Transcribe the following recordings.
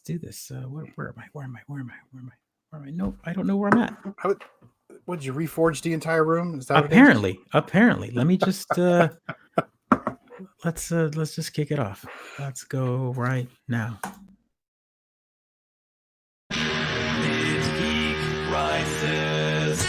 do this. Where am I? Where am I? Nope, I don't know where I'm at. What did you reforge the entire room? Is that apparently? Let me just let's just kick it off. Let's go right now. Mid-Geek Crisis.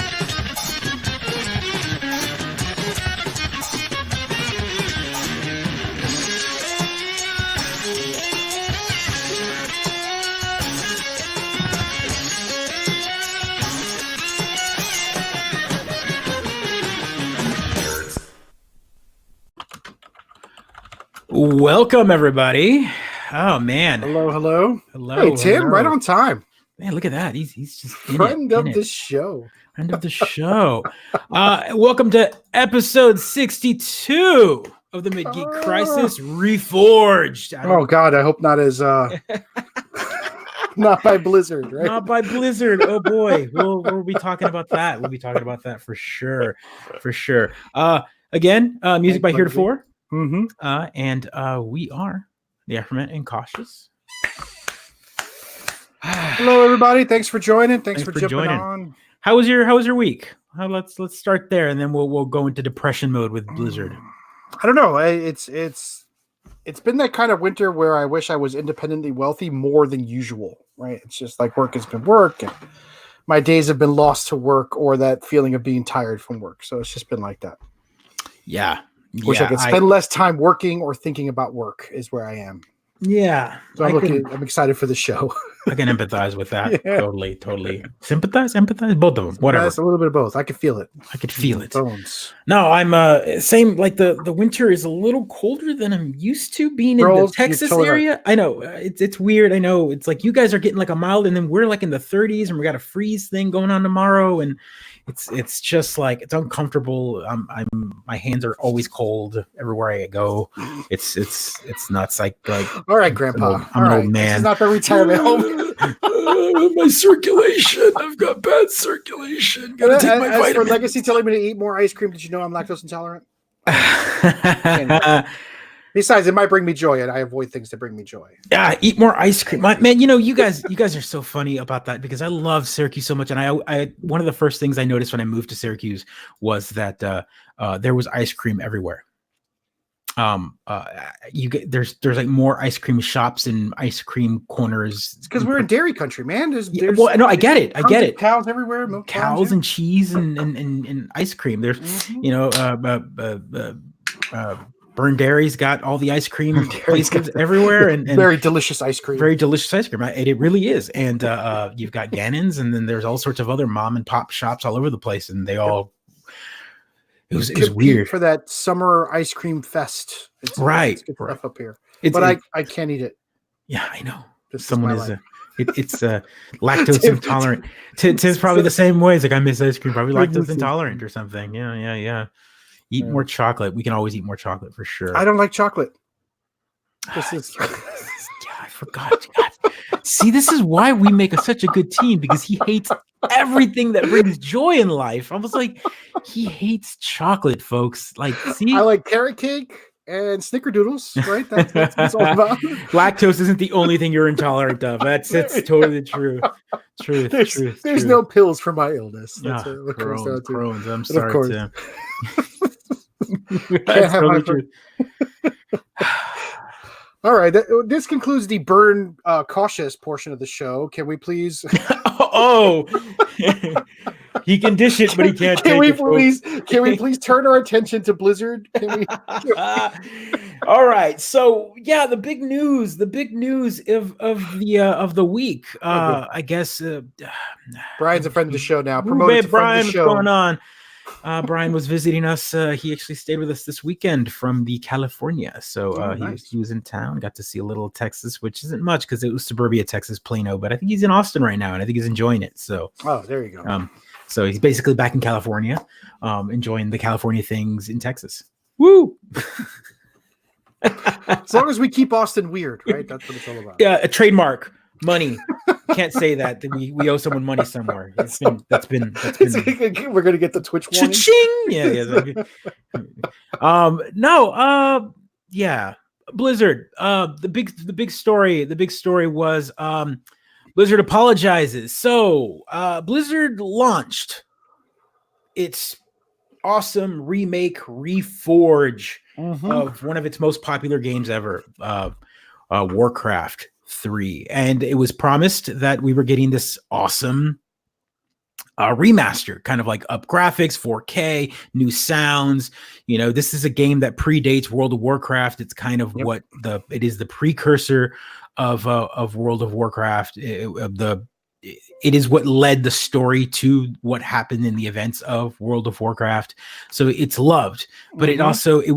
Welcome, everybody. Oh man. Hello. Hey, Tim, right on time. Man, look at that. He's just friend of the show. Friend of the show. Welcome to episode 62 of the Mid-Geek Crisis Reforged. Oh God, I hope not as not by Blizzard, right? Not by Blizzard. Oh boy. We'll be talking about that. We'll be talking about that for sure. Again, music by Heretofore. Mm-hmm. And we are the Aftermath and Cautious. Hello, everybody. Thanks for joining. Thanks for jumping on. How was your week? Let's start there, and then we'll go into depression mode with Blizzard. I don't know. It's been that kind of winter where I wish I was independently wealthy more than usual. Right? It's just like work has been work, and my days have been lost to work, or that feeling of being tired from work. So it's just been like that. Yeah. Wish I could spend less time working or thinking about work is where I am. Yeah. So I'm excited for the show. I can empathize with that. Yeah. Totally. Sympathize, empathize, both of them. Whatever. It's a little bit of both. I could feel it. Bones. No, I'm same. Like the winter is a little colder than I'm used to being in the Texas area. Right. I know it's weird. I know it's like you guys are getting like a mild, and then we're like in the 30s, and we got a freeze thing going on tomorrow, and it's just like it's uncomfortable. My hands are always cold everywhere I go. It's nuts. Like all right, Grandpa. I'm an old man. This is not the retirement home. My circulation. I've got bad circulation. Gotta take my vitamins. For Legacy telling me to eat more ice cream, did you know I'm lactose intolerant? Besides, it might bring me joy, and I avoid things that bring me joy. Yeah, eat more ice cream, man. You guys are so funny about that because I love Syracuse so much, and I one of the first things I noticed when I moved to Syracuse was that there was ice cream everywhere. There's like more ice cream shops and ice cream corners. It's because we're in dairy country, man. I get it. Cows everywhere, milk cows and cheese and ice cream. There's Burn Dairy's got all the ice cream places everywhere, and very delicious ice cream. Very delicious ice cream. It really is. And you've got Gannon's, and then there's all sorts of other mom and pop shops all over the place, and they all. It was weird for that summer ice cream fest. It's good stuff up here, but I can't eat it. Yeah, I know. Someone is it's lactose intolerant. Tim's probably the same way. It's like I miss ice cream. Probably lactose intolerant or something. Yeah. Eat more chocolate. We can always eat more chocolate for sure. I don't like chocolate. I forgot. See, this is why we make such a good team, because he hates everything that brings joy in life. I was like, he hates chocolate, folks. Like, see, I like carrot cake and snickerdoodles, right? That's what it's all about. Lactose isn't the only thing you're intolerant of. That's totally true. There's no pills for my illness. That's Crohn's. I'm sorry, Tim. All right, this concludes the burn cautious portion of the show. Can we please? He can dish it, but he can't. Can we please turn our attention to Blizzard? All right, so yeah, the big news of the week. I guess Brian's a friend of the show now. Promoted Brian, what's going on? Brian was visiting us. He actually stayed with us this weekend from the California. So nice. he was in town, got to see a little Texas, which isn't much because it was suburbia Texas, Plano. But I think he's in Austin right now, and I think he's enjoying it. So there you go. So he's basically back in California, enjoying the California things in Texas. Woo! As long as we keep Austin weird, right? That's what it's all about. Yeah, a trademark. Money. Can't say that we owe someone money somewhere. That's been We're gonna get the Twitch warning. Cha-ching! Yeah. Yeah. Blizzard. The big story was Blizzard apologizes. So Blizzard launched its awesome remake, reforge of one of its most popular games ever, Warcraft 3. And it was promised that we were getting this awesome remaster, kind of like up graphics, 4K, new sounds. This is a game that predates World of Warcraft. It's kind of it is the precursor of World of Warcraft. It is what led the story to what happened in the events of World of Warcraft. So it's loved, but it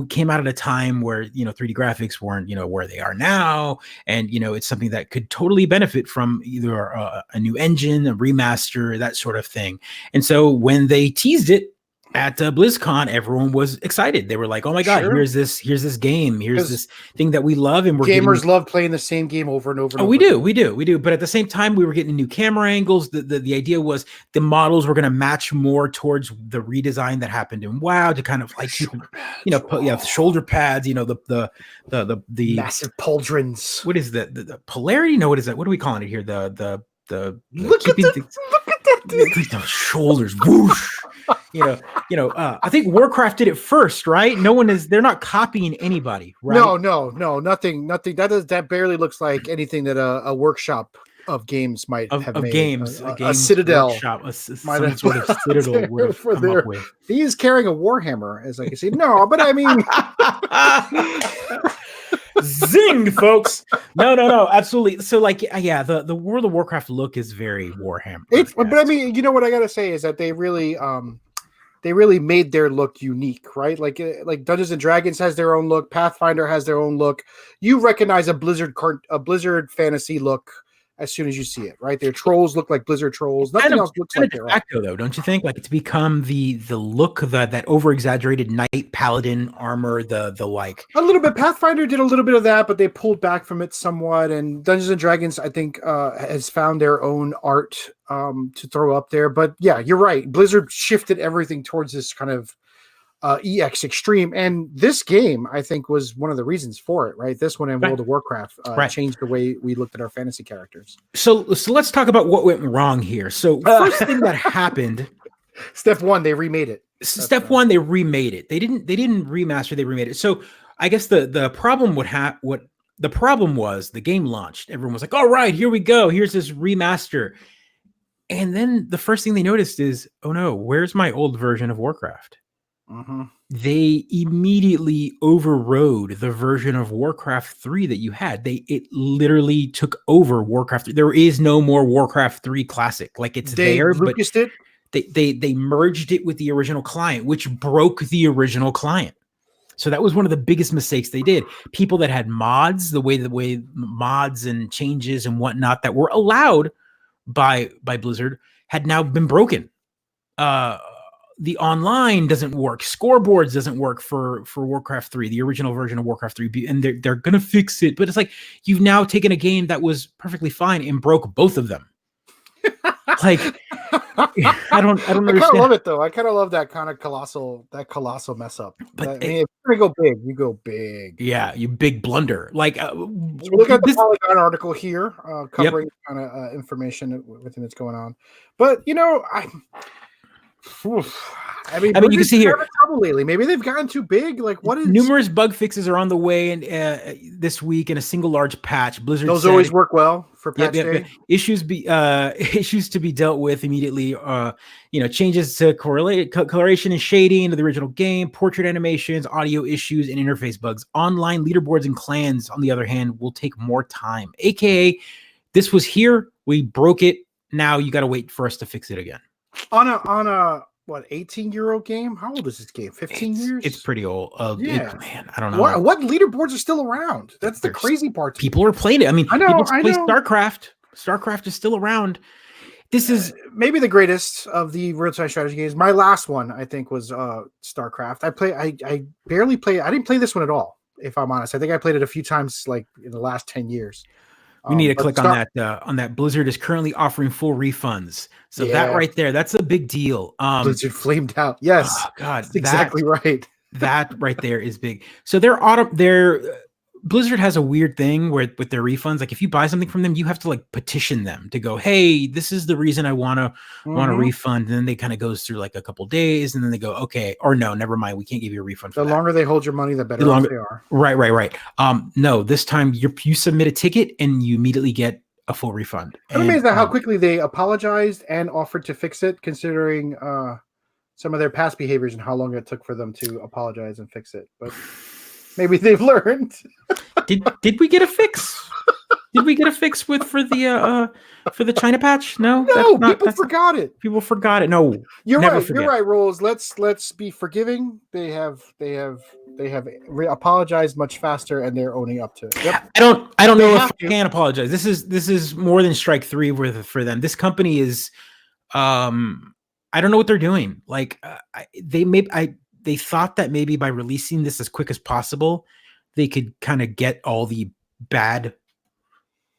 came out at a time where, 3D graphics weren't, where they are now. And, it's something that could totally benefit from either a new engine, a remaster, that sort of thing. And so when they teased it at BlizzCon, everyone was excited. They were like, "Oh my god, here's this game, here's this thing that we love." And gamers love playing the same game over and over. We do. But at the same time, we were getting new camera angles. The idea was the models were going to match more towards the redesign that happened in WoW to kind of like keep, shoulder pads. The massive pauldrons. What is the polarity? No, what is that? What are we calling it here? The look at the shoulders. Whoosh. I think Warcraft did it first, right? They're not copying anybody, right? No, nothing. That barely looks like anything that a workshop of games might have made. A Citadel workshop, some sort of Citadel would have come up with. He is carrying a Warhammer, as I can see. No, but I mean... Zing, folks. No, absolutely. So the World of Warcraft look is very Warhammer. But I mean, what I gotta say is that they really made their look unique, right? Like Dungeons and Dragons has their own look, Pathfinder has their own look. You recognize a Blizzard fantasy look as soon as you see it, right? Their trolls look like Blizzard trolls. Nothing else looks like their own. Though, don't you think? Like it's become the look that over exaggerated knight paladin armor, the like a little bit. Pathfinder did a little bit of that, but they pulled back from it somewhat. And Dungeons and Dragons, I think, has found their own art to throw up there. But yeah, you're right. Blizzard shifted everything towards this kind of EX Extreme, and this game I think was one of the reasons for it, right? This one in World of Warcraft changed the way we looked at our fantasy characters. So let's talk about what went wrong here. So first thing that happened, step one, they remade it. They remade it. They didn't remaster, they remade it. So I guess the problem the problem was the game launched. Everyone was like, all right, here we go. Here's this remaster. And then the first thing they noticed is, oh no, where's my old version of Warcraft? They immediately overrode the version of Warcraft 3 that you had. It literally took over Warcraft 3. There is no more Warcraft 3 Classic. Like they merged it with the original client, which broke the original client. So that was one of the biggest mistakes they did. People that had mods, the way mods and changes and whatnot that were allowed by Blizzard had now been broken. The online doesn't work. Scoreboards doesn't work for Warcraft 3, the original version of Warcraft 3, and they're gonna fix it. But it's like you've now taken a game that was perfectly fine and broke both of them. Like I don't understand. I kind of love it though. I kind of love that kind of colossal mess up. But if you're gonna go big, you go big. Yeah, you big blunder. Like look at the Polygon article here, covering kind of information within that's going on. But I mean, you can see here trouble lately. Maybe they've gotten too big. Like, what is? Numerous bug fixes are on the way, and this week in a single large patch. Blizzard those always work well for patch day. Issues to be dealt with immediately. Changes to coloration and shading of the original game, portrait animations, audio issues, and interface bugs. Online leaderboards and clans, on the other hand, will take more time. AKA, this was here, we broke it. Now you got to wait for us to fix it again. On a what 18-year-old game? How old is this game? 15 years? It's pretty old. Man, I don't know. What leaderboards are still around? That's the crazy part. People are playing it. I mean, people play StarCraft. StarCraft is still around. This is maybe the greatest of the real-time strategy games. My last one, I think, was StarCraft. I barely played. I didn't play this one at all, if I'm honest. I think I played it a few times, like in the last 10 years. We need to click on that. Blizzard is currently offering full refunds. So that right there, that's a big deal. Blizzard flamed out. Yes. Oh God, that's exactly right. That right there is big. So their Blizzard has a weird thing where with their refunds, like if you buy something from them, you have to like petition them to go, hey, this is the reason I want to refund. And then they kind of goes through like a couple days, and then they go, okay, or no, never mind, we can't give you a refund. The longer they hold your money, the better off they are. Right. No, this time you submit a ticket and you immediately get a full refund. I'm amazed at how quickly they apologized and offered to fix it, considering some of their past behaviors and how long it took for them to apologize and fix it. But maybe they've learned. Did we get a fix? Did we get a fix for the China patch? No, people forgot it. People forgot it. No, you're right. You're right, Rolls. Let's be forgiving. They have apologized much faster, and they're owning up to it. Yep. I don't know if I can apologize. This is more than strike three for them. This company is, I don't know what they're doing. Like they thought that maybe by releasing this as quick as possible, they could kind of get all the bad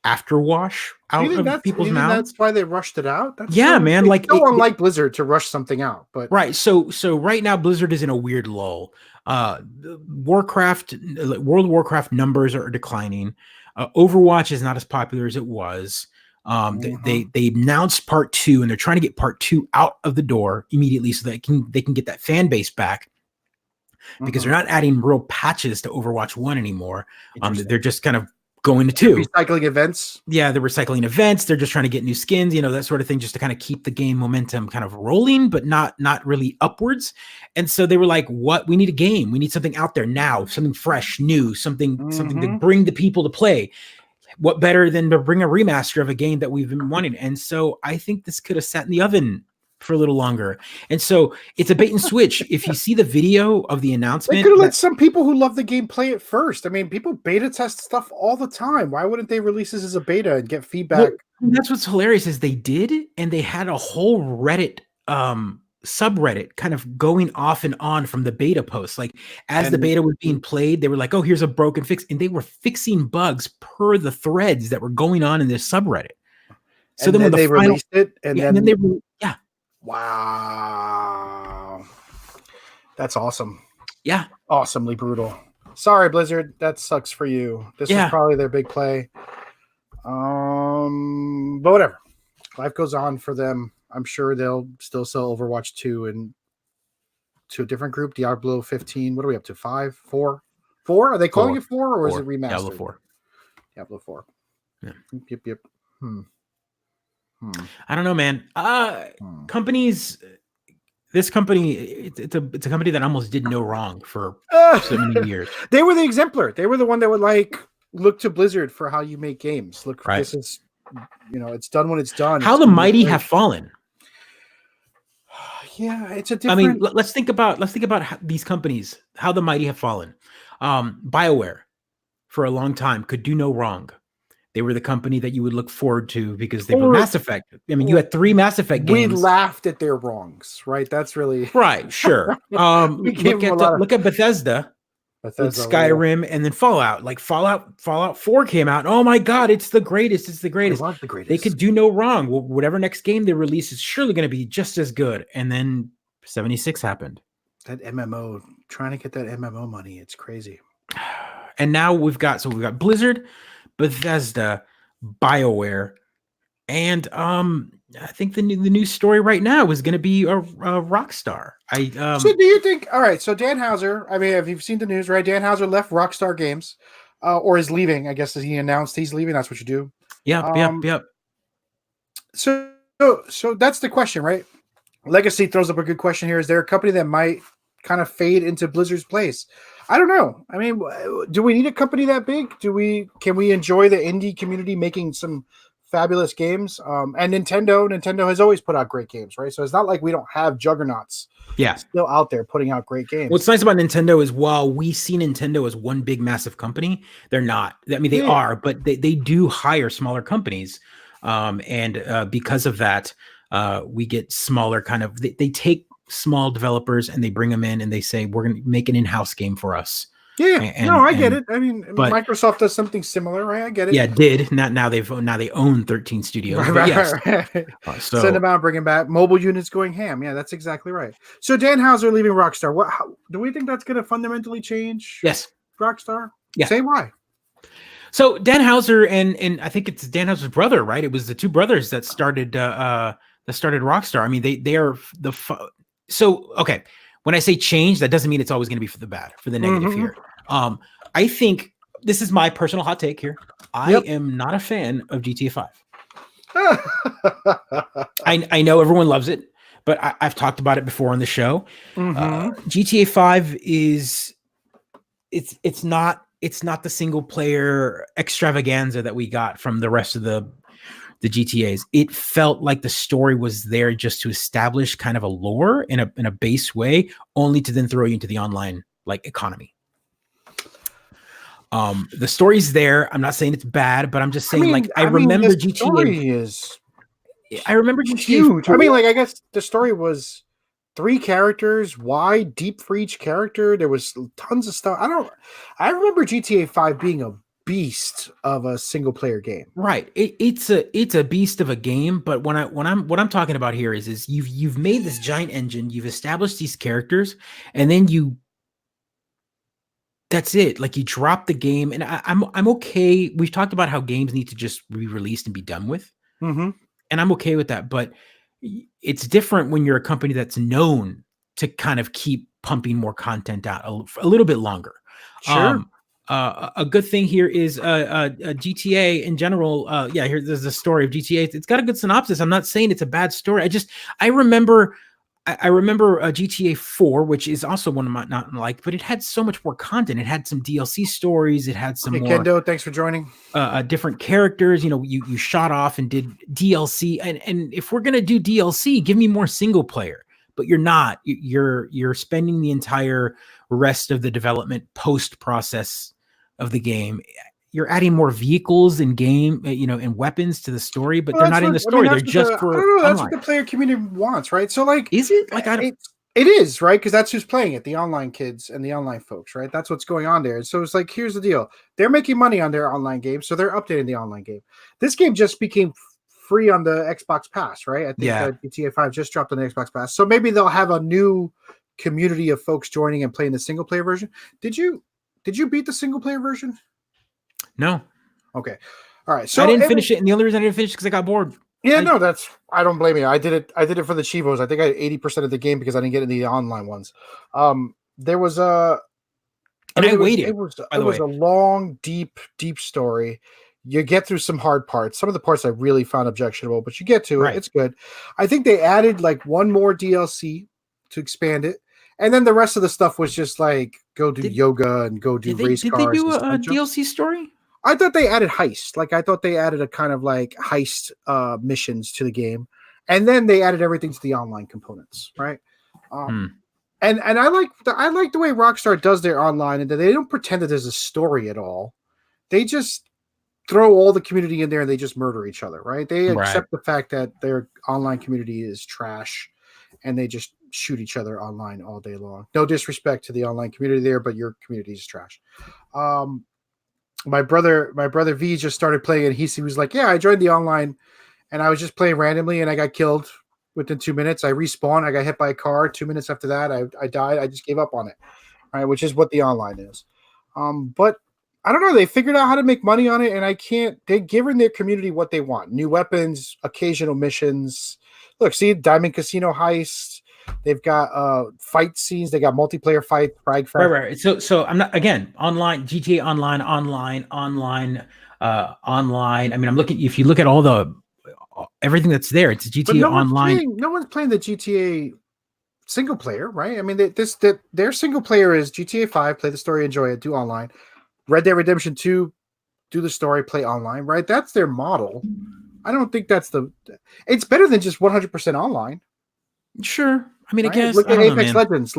afterwash out of people's mouths. That's why they rushed it out. Man. Like no one like Blizzard to rush something out, but right. So right now Blizzard is in a weird lull. World of Warcraft numbers are declining. Overwatch is not as popular as it was. They announced part 2, and they're trying to get part 2 out of the door immediately so that they can get that fan base back. Because they're not adding real patches to Overwatch 1 anymore. They're just kind of going to 2. Recycling events. Yeah, they're recycling events. They're just trying to get new skins, that sort of thing, just to kind of keep the game momentum kind of rolling, but not really upwards. And so they were like, what? We need a game. We need something out there now, something fresh, new, something to bring the people to play. What better than to bring a remaster of a game that we've been wanting? And so I think this could have sat in the oven for a little longer. And so it's a bait and switch. If you see the video of the announcement, they could have let some people who love the game play it first. I mean, people beta test stuff all the time. Why wouldn't they release this as a beta and get feedback? Well, that's what's hilarious is they did, and they had a whole Reddit subreddit kind of going off and on from the beta posts. Like as the beta was being played, they were like, oh, here's a broken fix. And they were fixing bugs per the threads that were going on in this subreddit. So then when they released it, and then they wow, that's awesome. Yeah, awesomely brutal. Sorry, Blizzard, that sucks for you. This was probably their big play. But whatever. Life goes on for them. I'm sure they'll still sell Overwatch 2 and to a different group. Diablo 15. What are we up to? 5, 4? 4? Are they calling it 4 or is it remastered? Diablo 4. Diablo 4. Yeah. Yep. I don't know, man. Companies. This company, it's a company that almost did no wrong for so many years. They were the exemplar. They were the one that would look to Blizzard for how you make games. Look, this is, it's done when it's done. How the mighty have fallen. Yeah, it's a different. I mean, let's think about these companies. How the mighty have fallen. BioWare, for a long time, could do no wrong. They were the company that you would look forward to because they were Mass Effect. I mean, you had 3 Mass Effect games. We laughed at their wrongs, right? That's really right. Sure. Look at Bethesda with Skyrim and then Fallout. Like Fallout 4 came out. Oh my God, it's the greatest. It's the greatest. I love the greatest. They could do no wrong. Well, whatever next game they release is surely going to be just as good. And then 76 happened. That MMO, trying to get that MMO money, it's crazy. And now we've got Blizzard, Bethesda, BioWare, and I think the new story right now is going to be a Rockstar. So do you think? All right, so Dan Houser. I mean, if you've seen the news, right? Dan Houser left Rockstar Games, or is leaving. I guess as he announced he's leaving. That's what you do. Yep. So that's the question, right? Legacy throws up a good question here. Is there a company that might kind of fade into Blizzard's place? I don't know. I mean, do we need a company that big? Can we enjoy the indie community making some fabulous games? And Nintendo has always put out great games, right? So it's not like we don't have juggernauts still out there putting out great games. What's nice about Nintendo is while we see Nintendo as one big massive company, they're not. I mean, they are, but they do hire smaller companies. And because of that, we get smaller kind of, they take small developers and they bring them in and they say, we're going to make an in-house game for us. Yeah, I get it. I mean, Microsoft does something similar, right? I get it. Yeah, it did. Now they own 13 studios. Right. So send them out, bring them back. Mobile units going ham. Yeah, that's exactly right. So Dan Houser leaving Rockstar. Do we think that's going to fundamentally change? Yes. Rockstar. Yeah. Say why. So Dan Houser and I think it's Dan Houser's brother, right? It was the two brothers that started Rockstar. I mean, they are so okay. When I say change, that doesn't mean it's always going to be for the bad, for the negative here. I think this is my personal hot take here. I am not a fan of GTA 5. I know everyone loves it, but I've talked about it before on the show. GTA 5 is it's not the single player extravaganza that we got from the rest of the GTAs. It felt like the story was there just to establish kind of a lore in a base way, only to then throw you into the online like economy. The story's there. I'm not saying it's bad, but I'm just saying I remember GTA. I remember GTA huge. 4. I mean, like I guess the story was 3 characters wide, deep for each character. There was tons of stuff. I remember GTA 5 being a beast of a single player game. Right. It's a beast of a game, but what I'm talking about here is you've made this giant engine, you've established these characters, and then that's it. Like you drop the game, and I'm okay. We've talked about how games need to just be released and be done with. And I'm okay with that, but it's different when you're a company that's known to kind of keep pumping more content out a little bit longer. Sure. A good thing here is GTA in general. There's a story of GTA. It's got a good synopsis. I'm not saying it's a bad story. I remember GTA 4, which is also one of my not like, but it had so much more content. It had some DLC stories. It had some more. Kendo, thanks for joining. Different characters. You know, you shot off and did DLC. And if we're gonna do DLC, give me more single player. But you're not. You're spending the entire rest of the development post process of the game. You're adding more vehicles in game, and weapons to the story, but they're not in the story. They're just for. I don't know. That's what the player community wants, right? So, like, is it like it is, right? Because that's who's playing it, the online kids and the online folks, right? That's what's going on there. So it's like, here's the deal: they're making money on their online game, so they're updating the online game. This game just became free on the Xbox Pass, right? I think GTA 5 just dropped on the Xbox Pass, so maybe they'll have a new community of folks joining and playing the single player version. Did you beat the single player version? No. Okay. All right. So I didn't finish it, and the only reason I didn't finish it because I got bored. Yeah, I don't blame you. I did it for the Chivos. I think I had 80% of the game because I didn't get into the online ones. There was a I waited. It was a long, deep story. You get through some hard parts. Some of the parts I really found objectionable, but you get to it. It's good. I think they added like one more DLC to expand it. And then the rest of the stuff was just like go do yoga and go do race cars. Did they do a DLC story? I thought they added heist. Like I thought they added a kind of like heist missions to the game, and then they added everything to the online components, right? And I like the way Rockstar does their online, and that they don't pretend that there's a story at all. They just throw all the community in there and they just murder each other, right? They accept the fact that their online community is trash, and they just shoot each other online all day long. No disrespect to the online community there, but your community is trash. My brother V just started playing, and he was like, yeah, I joined the online, and I was just playing randomly, and I got killed within 2 minutes. I respawned. I got hit by a car. 2 minutes after that, I died. I just gave up on it, right? Which is what the online is. But I don't know. They figured out how to make money on it, and they're giving their community what they want. New weapons, occasional missions. Look, see, Diamond Casino heist. They've got fight scenes. They got multiplayer fight, frag. Right. So I'm not, again, online, GTA online. I mean, I'm looking, if you look at all everything that's there, it's GTA online. No one's playing the GTA single player, right? I mean, their single player is GTA 5, play the story, enjoy it, do online. Red Dead Redemption 2, do the story, play online, right? That's their model. I don't think it's better than just 100% online. Sure. I mean, right? I guess. Look at Apex Legends.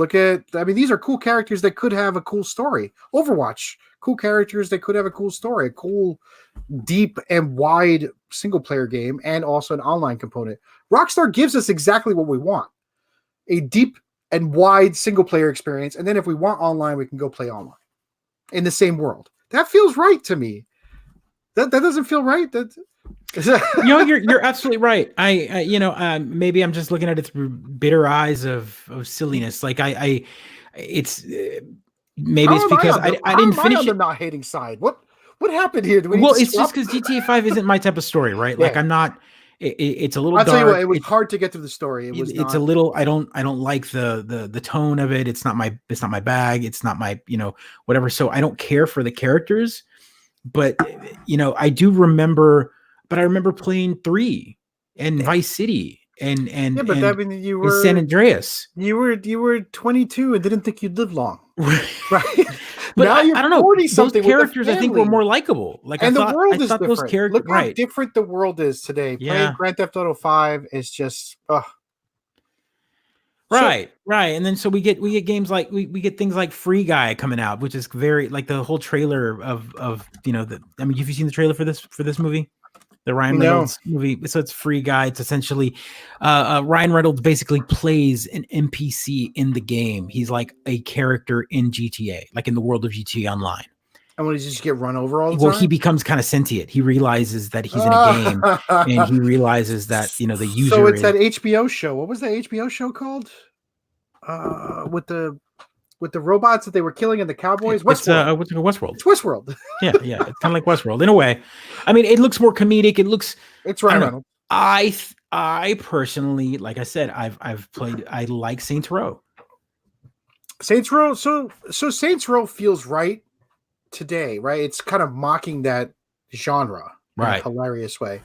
These are cool characters that could have a cool story. Overwatch, cool characters that could have a cool story, a cool, deep and wide single player game, and also an online component. Rockstar gives us exactly what we want: a deep and wide single player experience. And then if we want online, we can go play online in the same world. That feels right to me. That doesn't feel right. You're absolutely right. Maybe I'm just looking at it through bitter eyes of silliness. Like it's maybe it's because I didn't finish it. The not hating side. What What happened here? Well, it's just because GTA 5 isn't my type of story, right? Like I'm not. It's a little. I'll tell you what. It was it's hard to get through the story. It's a little. I don't like the tone of it. It's not my bag. It's not my whatever. So I don't care for the characters, but I do remember. But I remember playing 3 and Vice City and I mean you were San Andreas. You were 22 and didn't think you'd live long, right? But now you're I don't know. 40-something. Those characters I think were more likable. Like and the world is different. Those characters, look how different the world is today. Playing Grand Theft Auto 5 is just right. And then so we get games like we get things like Free Guy coming out, which is very like the whole trailer of have you seen the trailer for this movie? The Ryan Reynolds movie. So it's Free Guy. It's essentially Ryan Reynolds basically plays an NPC in the game. He's like a character in GTA, like in the world of GTA Online. And when he just get run over all the time? He becomes kind of sentient. He realizes that he's in a game, and he realizes that the user. So it's that HBO show. What was that HBO show called? With the robots that they were killing and the cowboys. Westworld. Westworld. It's Westworld. yeah. It's kind of like Westworld in a way. I mean, it looks more comedic. It's right. I personally, like I said, I've played. I like Saints Row. Saints Row. So Saints Row feels right today, right? It's kind of mocking that genre, right? In a hilarious way.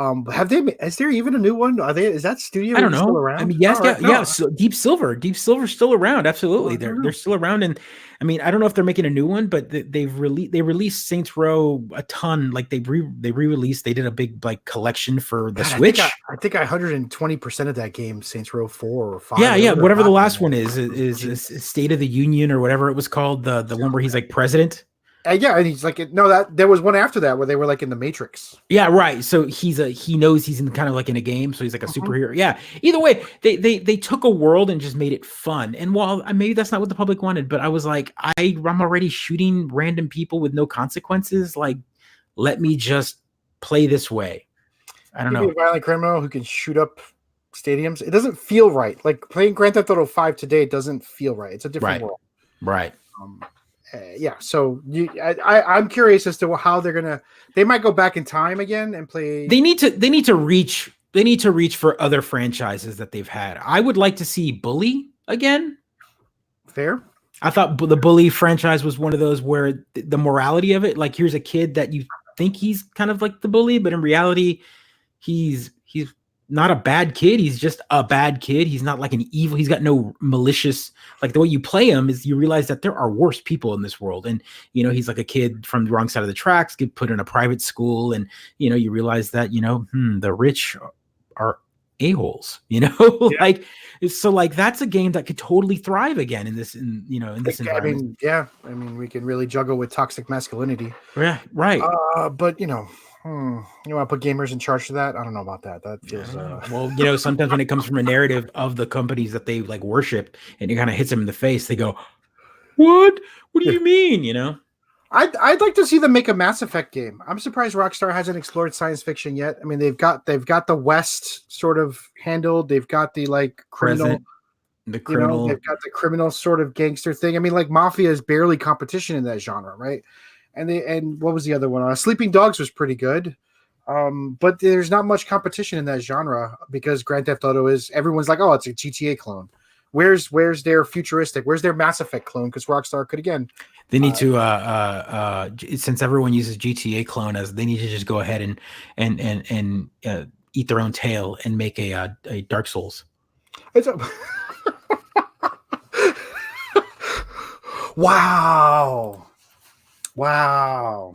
Is there even a new one? Is that studio? I don't know. Still around? I mean, yes. So Deep Silver's still around. Absolutely. They're still around. And I mean, I don't know if they're making a new one, but they released Saints Row a ton. Like they re-released, they did a big like collection for the Switch. I think 120% of that game, Saints Row 4 or 5. Yeah. Whatever the last one is State of the Union or whatever it was called. The one where he's like president. And he's like, there was one after that where they were like in the Matrix. Yeah, right. So he knows he's in kind of like in a game, so he's like a superhero. Yeah. Either way, they took a world and just made it fun. And while maybe that's not what the public wanted, but I was like, I'm already shooting random people with no consequences. Like, let me just play this way. I don't know. A violent criminal who can shoot up stadiums. It doesn't feel right. Like playing Grand Theft Auto 5 today doesn't feel right. It's a different world. Right. So I'm curious as to how they might go back in time again and play. They need to reach for other franchises that they've had. I would like to see Bully again. Fair. I thought the Bully franchise was one of those where the morality of it, like here's a kid that you think he's kind of like the bully, but in reality, he's not a bad kid. He's just a bad kid. He's not like an evil. He's got no malicious, like the way you play him is you realize that there are worse people in this world. And, he's like a kid from the wrong side of the tracks, get put in a private school. And, you realize that, the rich are a-holes, like, so like, that's a game that could totally thrive again in this environment. I mean, we can really juggle with toxic masculinity. Yeah. Right. But you want to put gamers in charge of that? I don't know about that. That feels well, sometimes when it comes from a narrative of the companies that they like worship and it kind of hits them in the face, they go, what do you mean? I'd like to see them make a Mass Effect game. I'm surprised Rockstar hasn't explored science fiction yet. I mean, they've got the West sort of handled. They've got the like criminal, they've got the criminal sort of gangster thing. I mean, like Mafia is barely competition in that genre, right? And what was the other one? Sleeping Dogs was pretty good. But there's not much competition in that genre because Grand Theft Auto everyone's like, oh, it's a GTA clone. Where's their futuristic? Where's their Mass Effect clone? Because Rockstar could again. They need to since everyone uses GTA clone they need to just go ahead and eat their own tail and make a Dark Souls. Wow. Wow.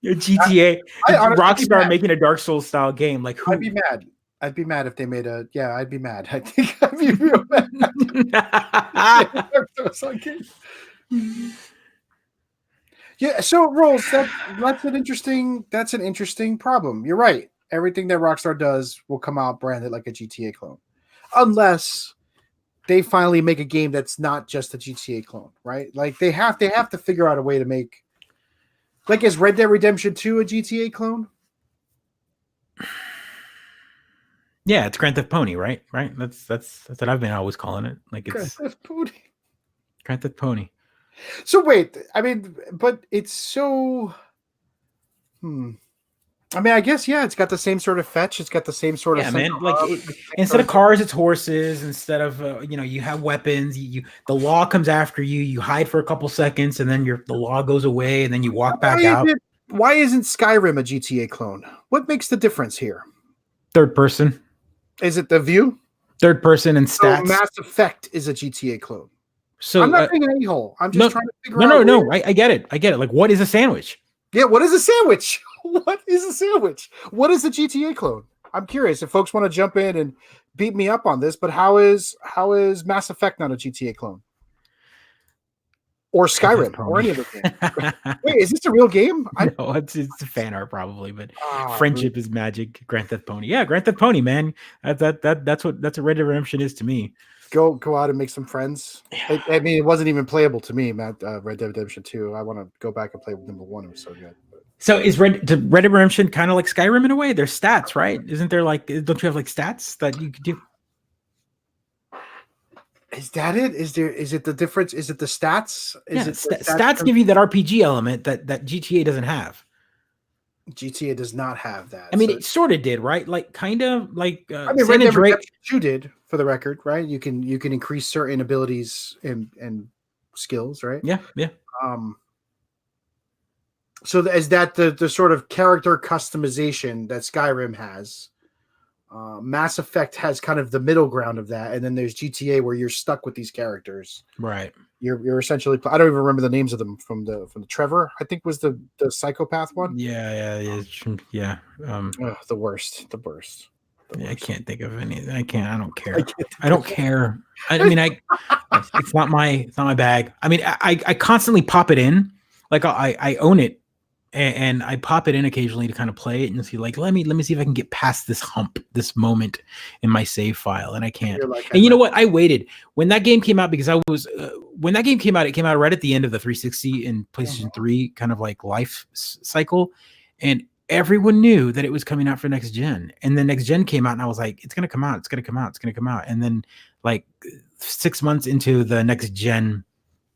GTA. Rockstar making a Dark Souls style game. Like who? I'd be mad. I'd be mad if they made I'd be mad. I think I'd be real mad. Yeah, so Rolls, that's an interesting problem. You're right. Everything that Rockstar does will come out branded like a GTA clone. Unless they finally make a game that's not just a GTA clone, right? Like they have to figure out a way to make, like, is Red Dead Redemption 2 a GTA clone? Yeah, it's Grand Theft Pony, right? Right. That's what I've been always calling it. Like it's Grand Theft Pony. Grand Theft Pony. So wait, I mean, but it's so. I mean, I guess it's got the same sort of fetch. It's got the same sort of man. Like instead sort of cars, it's horses. Instead of you have weapons. The law comes after you. You hide for a couple seconds, and then the law goes away, and then you walk back out. Why isn't Skyrim a GTA clone? What makes the difference here? Third person. Is it the view? Third person and stats. So Mass Effect is a GTA clone. So I'm not being an a-hole. I'm just trying to figure out. No. I get it. Like, what is a sandwich? Yeah, what is a sandwich? What is a sandwich? What is a GTA clone? I'm curious if folks want to jump in and beat me up on this, but how is Mass Effect not a GTA clone? Or Skyrim, or any of the games. Wait, is this a real game? No, it's a fan art probably, but friendship is magic. Grand Theft Pony, yeah, Grand Theft Pony, man. That's what Red Dead Redemption is to me. Go out and make some friends. Yeah. I mean, it wasn't even playable to me, Matt. Red Dead Redemption 2. I want to go back and play number 1. It was so good. So is Red Dead Redemption kind of like Skyrim in a way? There's stats, right? Isn't there don't you have like stats that you could do? Is that it? Is it the difference? Is it the stats? Stats give you that RPG element that GTA doesn't have. GTA does not have that. I mean, it sort of did, right? Like kind of like I mean, Red Dead Redemption 2 did, for the record, right? You can increase certain abilities and skills, right? Yeah. So is that the sort of character customization that Skyrim has? Mass Effect has kind of the middle ground of that, and then there's GTA where you're stuck with these characters. Right. You're essentially. I don't even remember the names of them from the Trevor. I think was the psychopath one. Yeah. The worst. I can't think of any. I don't care. I don't care. I mean, it's not my bag. I mean, I constantly pop it in. Like I own it. And I pop it in occasionally to kind of play it and see, like, let me see if I can get past this hump, this moment in my save file, and I can't. And you know what? I waited when that game came out because I was when that game came out. It came out right at the end of the 360 and PlayStation 3 kind of like life cycle, and everyone knew that it was coming out for next gen. And then next gen came out, and I was like, it's gonna come out. And then like 6 months into the next gen.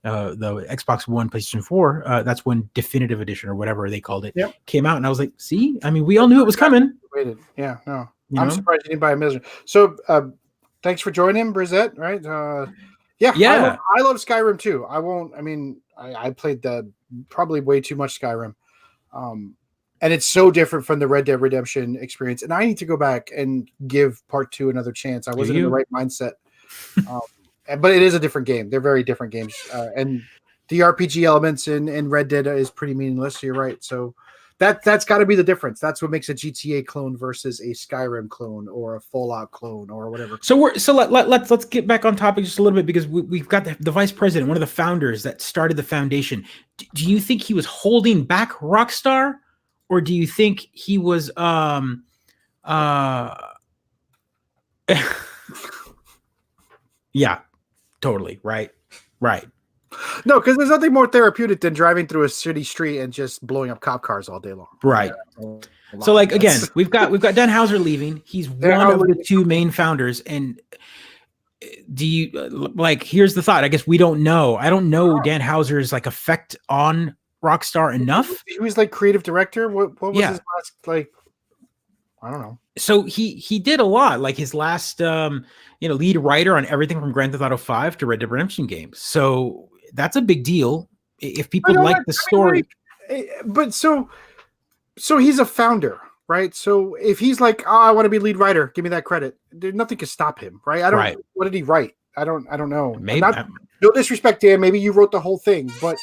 The Xbox One, PlayStation 4, that's when Definitive Edition or whatever they called it came out, and I was like, see, I mean, we all knew it was coming. Waited. Yeah, no. I'm surprised you didn't buy a misery. So thanks for joining, Brizette, right? Yeah. I love Skyrim too. I played probably way too much Skyrim. And it's so different from the Red Dead Redemption experience. And I need to go back and give part 2 another chance. I wasn't in the right mindset. But it is a different game. They're very different games. And the RPG elements in Red Dead is pretty meaningless. You're right. So that's got to be the difference. That's what makes a GTA clone versus a Skyrim clone or a Fallout clone or whatever. So let's get back on topic just a little bit, because we've got the vice president, one of the founders that started the foundation. Do you think he was holding back Rockstar, or do you think he was yeah. Totally. Right. No, because there's nothing more therapeutic than driving through a city street and just blowing up cop cars all day long. Right. So, like, again, we've got Dan Houser leaving. He's one of the 2 main founders. And do you like? Here's the thought. I guess we don't know. I don't know Dan Houser's like effect on Rockstar enough. He was like creative director. What was his last like? I don't know. So he did a lot, like his last lead writer on everything from Grand Theft Auto 5 to Red Dead Redemption games. So that's a big deal if people like the story. But so he's a founder, right? So if he's like, I want to be lead writer, give me that credit. Nothing can stop him, right? What did he write? I don't know. Maybe no disrespect, Dan. Maybe you wrote the whole thing, but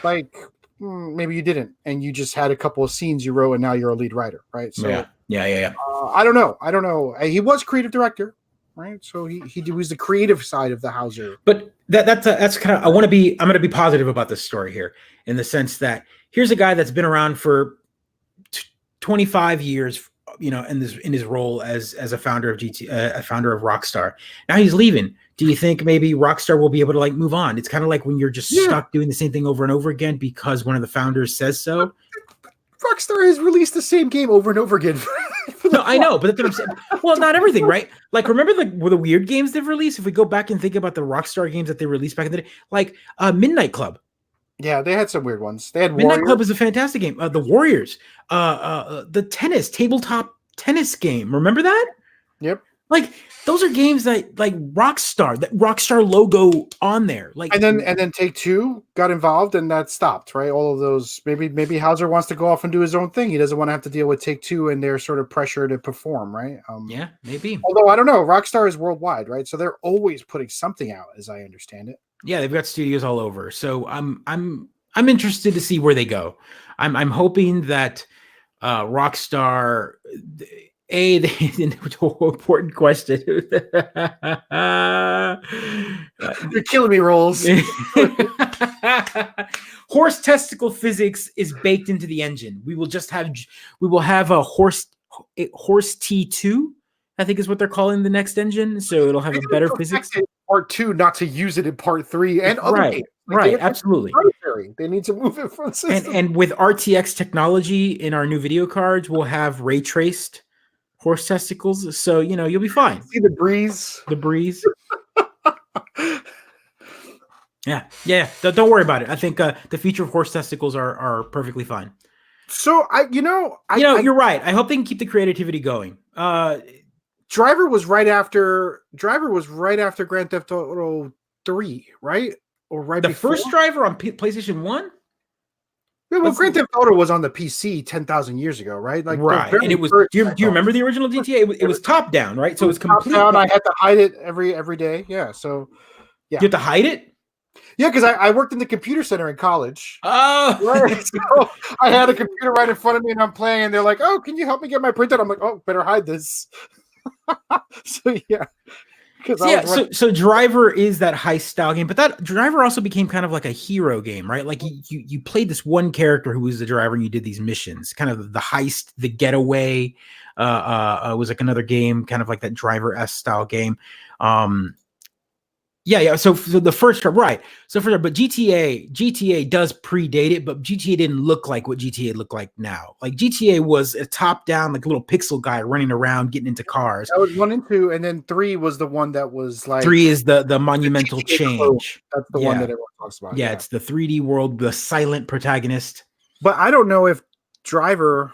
like maybe you didn't, and you just had a couple of scenes you wrote, and now you're a lead writer, right? So yeah. I don't know. He was creative director, right? So he was the creative side of the Houser. But that's kind of I'm going to be positive about this story here, in the sense that here's a guy that's been around for 25 years, in his role as a founder of a founder of Rockstar. Now he's leaving. Do you think maybe Rockstar will be able to like move on? It's kind of like when you're just stuck doing the same thing over and over again because one of the founders says so. Rockstar has released the same game over and over again. No, I know, but that's what I'm saying. Well, not everything, right? Like, remember the weird games they've released? If we go back and think about the Rockstar games that they released back in the day, like Midnight Club. Yeah, they had some weird ones. They had Midnight Club is a fantastic game. The Warriors, the tabletop tennis game. Remember that? Yep. Like those are games that like that Rockstar logo on there. Like and then Take-Two got involved and that stopped, right? All of those maybe Hauser wants to go off and do his own thing. He doesn't want to have to deal with Take-Two and their sort of pressure to perform, right? Yeah, maybe. Although I don't know, Rockstar is worldwide, right? So they're always putting something out, as I understand it. Yeah, they've got studios all over. So I'm interested to see where they go. I'm hoping that Rockstar. The important question. You're killing me, Rolls. Horse testicle physics is baked into the engine. We will have a horse T2, I think is what they're calling the next engine. So it'll have a better physics. Part 2, not to use it in part 3 and other games. Right, absolutely. They need to move it from the system. And with RTX technology in our new video cards, we'll have ray traced horse testicles, so you'll be fine. See the breeze. Yeah. Don't worry about it. I think the future of horse testicles are perfectly fine. So you're right. I hope they can keep the creativity going. Driver was right after Grand Theft Auto 3, right? Or right before? First Driver on PlayStation 1? Yeah, well, Grand Theft Auto was on the PC 10,000 years ago, right? Like, right, and it was. Do you remember the original GTA? It was top down, right? So it was complete down. I had to hide it every day. Yeah, so yeah, you have to hide it. Yeah, because I worked in the computer center in college. Oh, right? So I had a computer right in front of me, and I'm playing, and they're like, "Oh, can you help me get my printout?" I'm like, "Oh, better hide this." So yeah. So Driver is that heist style game, but that Driver also became kind of like a hero game, right? Like you played this one character who was the driver, and you did these missions, kind of the heist, the getaway. Was like another game, kind of like that Driver-esque style game. Yeah. So the first, right? But GTA does predate it, but GTA didn't look like what GTA looked like now. Like GTA was a top-down, like a little pixel guy running around, getting into cars. That was 1 and 2, and then 3 was the one that was like 3 is the monumental change. That's the one that everyone talks about. Yeah, it's the 3D world, the silent protagonist. But I don't know if Driver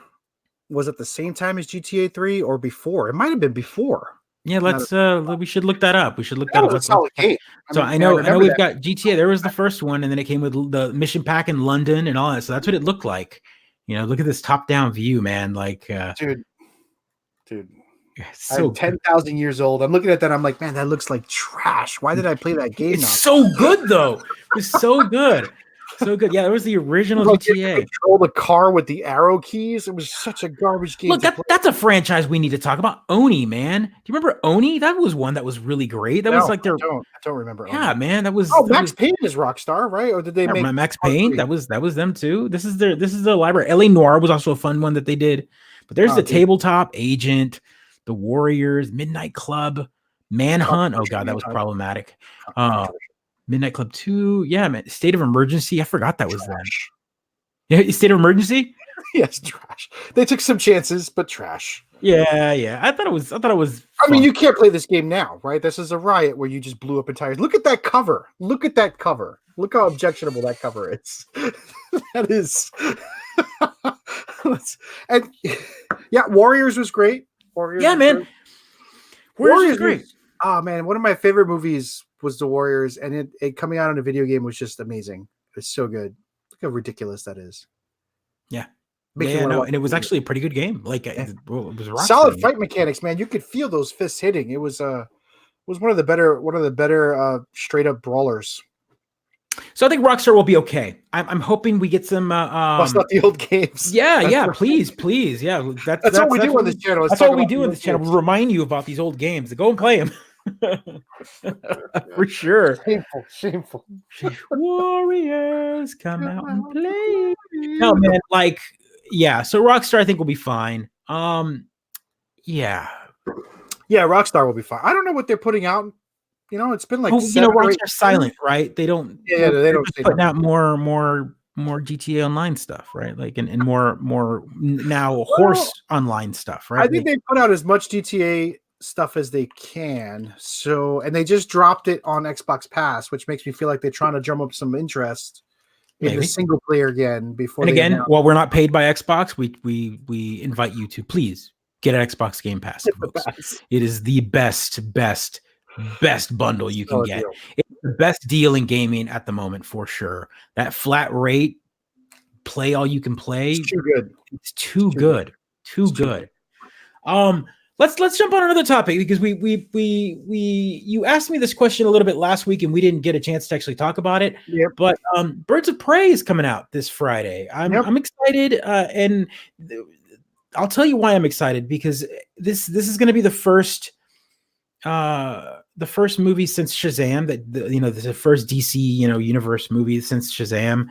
was at the same time as GTA 3 or before. It might have been before. Yeah, we should look that up. That was a solid game. I know we've got GTA. There was the first one, and then it came with the mission pack in London and all that. So that's what it looked like. Look at this top-down view, man. Like, dude, so I'm 10,000 years old. I'm looking at that. I'm like, man, that looks like trash. Why did I play that game? It's so good though. It's so good. So good. Yeah, that was the original GTA. Control the car with the arrow keys. It was such a garbage game. Look, that's a franchise we need to talk about. Oni, man. Do you remember Oni? That was one that was really great. That was like their. I don't remember. Yeah, Oni. Man, that was. Max Payne is Rockstar, right? Or did they make Max Payne? That was them too. This is the library. LA Noire was also a fun one that they did. But there's the tabletop agent, the Warriors, Midnight Club, Manhunt. Oh god, that was problematic. Midnight Club 2, yeah, man. State of Emergency. I forgot that was them. Yeah, State of Emergency. Yes, trash. They took some chances, but trash. Yeah. I thought it was. I mean, you can't play this game now, right? This is a Riot where you just blew up entire. Look at that cover. Look how objectionable that cover is. That is. And yeah, Warriors was great. Man. Warriors was great. Oh man, one of my favorite movies was The Warriors, and it coming out in a video game was just amazing. It's so good. Look how ridiculous that is. Yeah. And it was actually a pretty good game. Like it was solid fight mechanics, man. You could feel those fists hitting. It was one of the better straight up brawlers. So I think Rockstar will be okay. I'm hoping we get some bust out the old games. Yeah, please. Yeah, that's what we do on this channel. That's what we do on this channel. We remind you about these old games. Go and play them. For sure. Shameful. Warriors, come out and play. No, man, so Rockstar I think will be fine. Yeah, Rockstar will be fine. I don't know what they're putting out. It's been like Rockstar's silent, right? They don't. Yeah, they don't putting out more GTA Online stuff, right? Like and more now horse online stuff, right? I think they put out as much GTA stuff as they can. So, and they just dropped it on Xbox Pass, which makes me feel like they're trying to drum up some interest in the single player again before. And again, while we're not paid by Xbox, we invite you to please get an Xbox Game Pass, folks. It is the best bundle you can get. It's the best deal in gaming at the moment for sure. That flat rate, play all you can play. It's too good. It's too good. Too good. Let's jump on another topic because you asked me this question a little bit last week and we didn't get a chance to actually talk about it. Yep. But Birds of Prey is coming out this Friday. I'm excited, and I'll tell you why I'm excited, because this is going to be the first movie since Shazam the first DC universe movie since Shazam.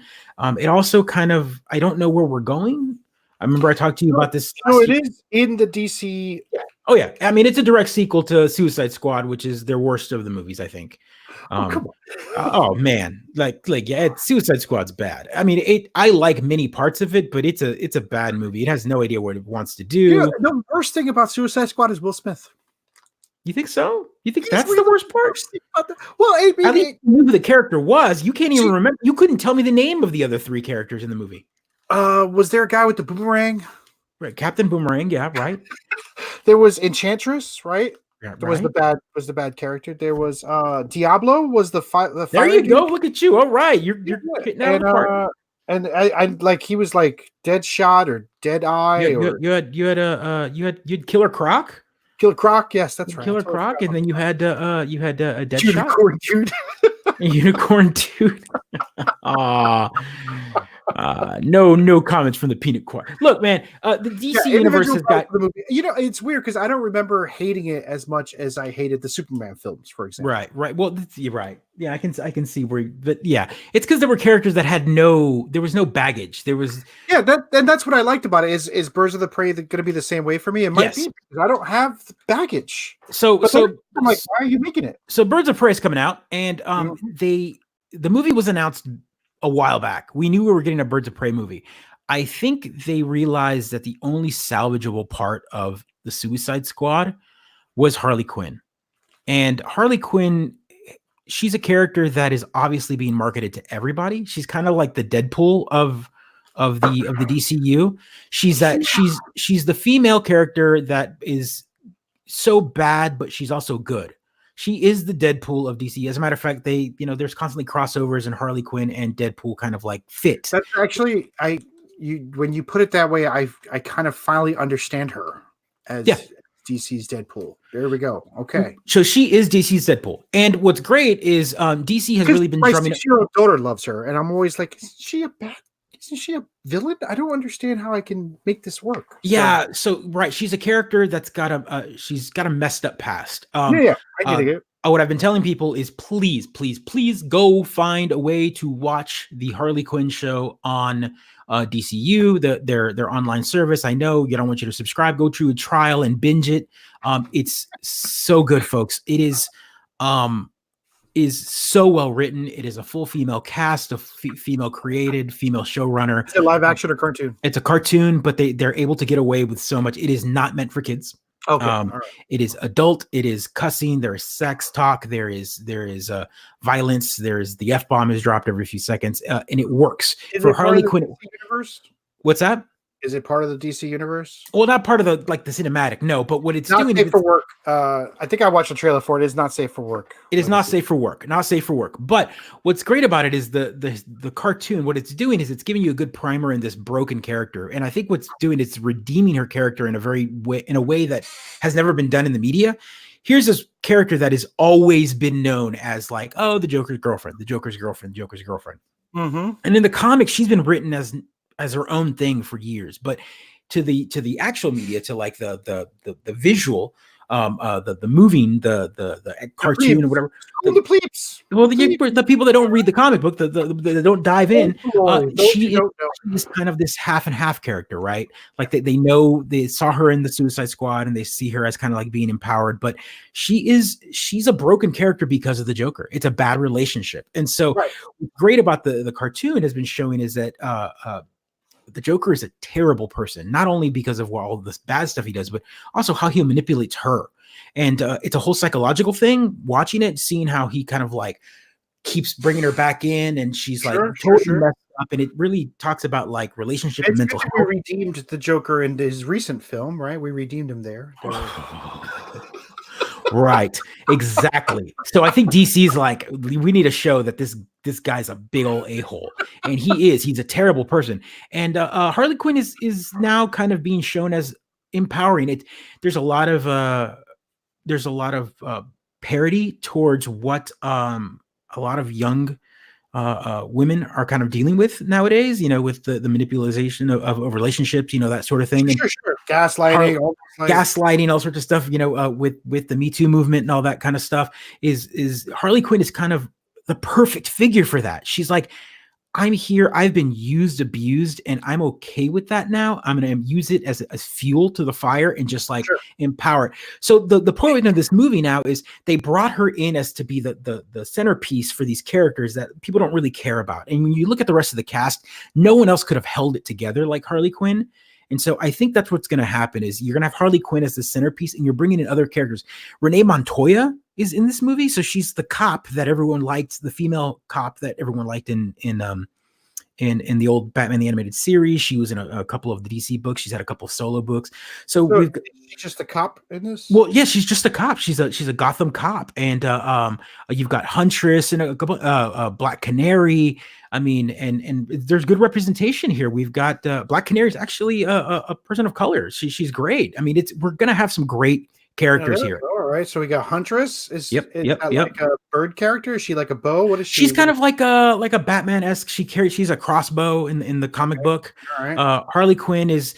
It also kind of, I don't know where we're going. I remember I talked to you about this. No, it is in the DC. Yeah. Oh yeah, I mean it's a direct sequel to Suicide Squad, which is their worst of the movies, I think. Come on. Oh man, Suicide Squad's bad. I mean, I like many parts of it, but it's a bad movie. It has no idea what it wants to do. The worst thing about Suicide Squad is Will Smith. You think so? You think that's the worst part? Well, I think you knew who the character was. You can't even remember. You couldn't tell me the name of the other three characters in the movie. Was there a guy with the boomerang? Right, Captain Boomerang. Yeah, right. There was Enchantress, right? Yeah, there was the bad character. There was Diablo was the there you go. Look at you. All right, you're getting out of the park. And I like he was like Deadshot or Deadeye. You had Killer Croc. Killer Croc, yes, that's right. Killer Croc, and then you had a Deadshot. Unicorn Dude. Unicorn Dude. No comments from the Peanut Choir. Look, man, the DC universe has got the movie. It's weird because I don't remember hating it as much as I hated the Superman films, for example. Right. Well, you're right. Yeah, I can see where, but yeah, it's because there were characters that had there was no baggage. There was that's what I liked about it. Is Birds of the Prey going to be the same way for me? It might be because I don't have the baggage. So I'm like, why are you making it? So Birds of Prey is coming out, and the movie was announced a while back. We knew we were getting a Birds of Prey movie. I think they realized that the only salvageable part of the Suicide Squad was Harley Quinn. And Harley Quinn, she's a character that is obviously being marketed to everybody. She's kind of like the Deadpool of the DCU. She's the female character that is so bad, but she's also good. She is the Deadpool of DC. As a matter of fact, there's constantly crossovers, and Harley Quinn and Deadpool kind of like fit. That's actually when you put it that way, I kind of finally understand her as DC's Deadpool. There we go. Okay. So she is DC's Deadpool. And what's great is DC has really been drumming. My 6-year-old daughter loves her, and I'm always like, isn't she a villain? I don't understand how I can make this work. Yeah. So right, she's a character that's got a messed up past. I get it. What I've been telling people is please go find a way to watch the Harley Quinn show on DCU, their online service. I know you don't want you to subscribe. Go through a trial and binge it. It's so good, folks. It is so well written. It is a full female cast, of female created, female showrunner. It's a live action or cartoon? It's a cartoon, but they're able to get away with so much. It is not meant for kids. Okay. Right. It is adult. It is cussing. There is sex talk. There is violence. There's the F-bomb is dropped every few seconds, and it works for Harley Quinn. Universe? What's that? Is it part of the DC universe? Well, not part of the cinematic, no. But what it's not doing safe for work. I think I watched the trailer for it. It's not safe for work. It is not safe for work. Not safe for work. But what's great about it is the cartoon. What it's doing is it's giving you a good primer in this broken character, and I think what's doing is redeeming her character in a way that has never been done in the media. Here's this character that has always been known as like, oh, the Joker's girlfriend, the Joker's girlfriend, the Joker's girlfriend. Mm-hmm. And in the comics, she's been written as her own thing for years, but to the actual media, to like the visual, the moving, the cartoon or whatever, the plebes. Well, the people that don't read the comic book, that don't dive in, she is kind of this half and half character, right? Like they saw her in the Suicide Squad and they see her as kind of like being empowered, but she's a broken character because of the Joker. It's a bad relationship, and so what's great about the cartoon has been showing is that the Joker is a terrible person, not only because of all this bad stuff he does, but also how he manipulates her. And it's a whole psychological thing, watching it, seeing how he kind of like keeps bringing her back in, and she's like totally messed up, and it really talks about like relationship and mental health. We redeemed the Joker in his recent film, right? We redeemed him there. Right, exactly. So I think DC's like, we need to show that this guy's a big old a-hole, and he's a terrible person. And Harley Quinn is now kind of being shown as empowering. There's a lot of parody towards what a lot of young women are kind of dealing with nowadays, with the manipulation of relationships, that sort of thing. Sure. Gaslighting, all sorts of stuff, with the Me Too movement and all that kind of stuff. Is Harley Quinn is kind of the perfect figure for that. She's like, I'm here. I've been abused, and I'm okay with that now. I'm going to use it as fuel to the fire and just empower it. So the point of this movie now is they brought her in as to be the centerpiece for these characters that people don't really care about. And when you look at the rest of the cast, no one else could have held it together like Harley Quinn. And so I think that's what's going to happen is you're going to have Harley Quinn as the centerpiece, and you're bringing in other characters. Renee Montoya is in this movie. So she's the cop that everyone liked, the female cop that everyone liked in the old Batman the Animated Series. She was in a couple of the DC books. She's had a couple of solo books. So she's just a cop in this? Well, yeah, she's just a cop. She's a Gotham cop. And you've got Huntress and a couple Black Canary. I mean, and there's good representation here. We've got Black Canary is actually a person of color. She's great. I mean, we're gonna have some great characters here. All right, so we got Huntress. Is yep. Like a bird character? Is she like a bow? What is she? She's kind of like a Batman-esque. She's a crossbow in the comic book. All right. Harley Quinn is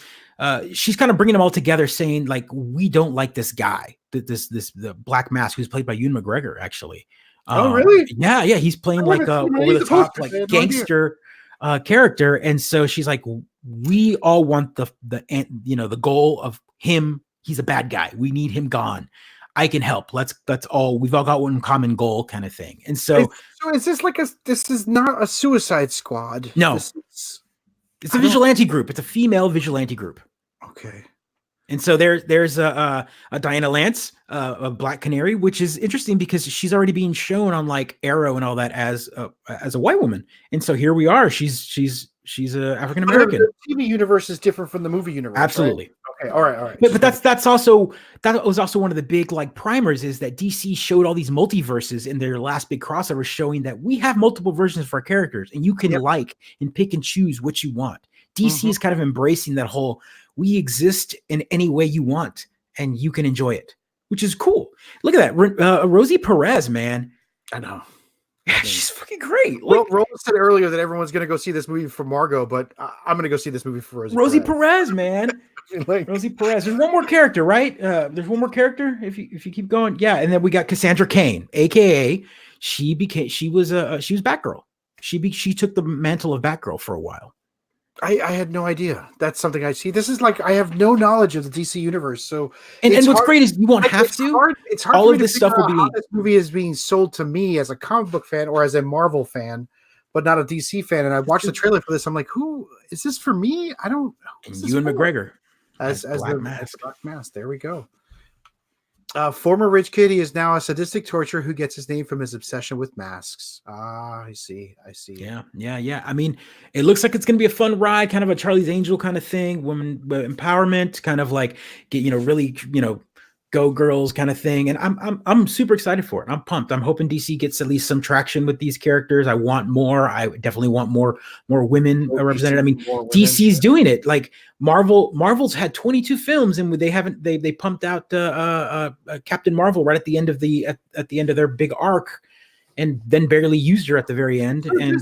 she's kind of bringing them all together, saying like, we don't like this guy, the Black Mask, who's played by Ewan McGregor, actually. Oh, really? Yeah, he's playing like over the top like gangster character, and so she's like, we all want the goal of him. He's a bad guy. We need him gone. I can help. That's all. We've all got one common goal, kind of thing. And so is this like this is not a Suicide Squad? No, it's a vigilante group. It's a female vigilante group. Okay. And so there's a Diana Lance, a Black Canary, which is interesting because she's already being shown on like Arrow and all that as a white woman. And so here we are. She's a African American. The TV universe is different from the movie universe. Absolutely. Right? Okay. All right. But that was also one of the big like primers is that DC showed all these multiverses in their last big crossover, showing that we have multiple versions for our characters, and you can like and pick and choose what you want. DC is kind of embracing that whole, we exist in any way you want and you can enjoy it, which is cool. Look at that. Rosie Perez, man. I know. She's fucking great. Well, Roland said earlier that everyone's going to go see this movie for Margot, but I'm going to go see this movie for Rosie Perez, man. Rosie Perez. There's one more character, right? There's one more character if you keep going. Yeah, and then we got Cassandra Cain, aka she was Batgirl. She took the mantle of Batgirl for a while. I had no idea. That's something I see. This is like I have no knowledge of the DC universe. So and what's great is you won't have to. It's hard. All of this stuff will be. How this movie is being sold to me as a comic book fan or as a Marvel fan, but not a DC fan. And I watched the trailer for this. I'm like, who is this for me? I don't. And Ewan McGregor as Black Mask. There we go. Former rich kid, he is now a sadistic torturer who gets his name from his obsession with masks. I see. Yeah. I mean, it looks like it's going to be a fun ride, kind of a Charlie's Angel kind of thing, women empowerment, kind of like get, really, go girls kind of thing. And I'm super excited for it. I'm pumped. I'm hoping DC gets at least some traction with these characters. I want more. I definitely want more women represented. I mean, DC's doing it. Like Marvel's had 22 films, and they pumped out Captain Marvel right at the end of at the end of their big arc, and then barely used her at the very end. And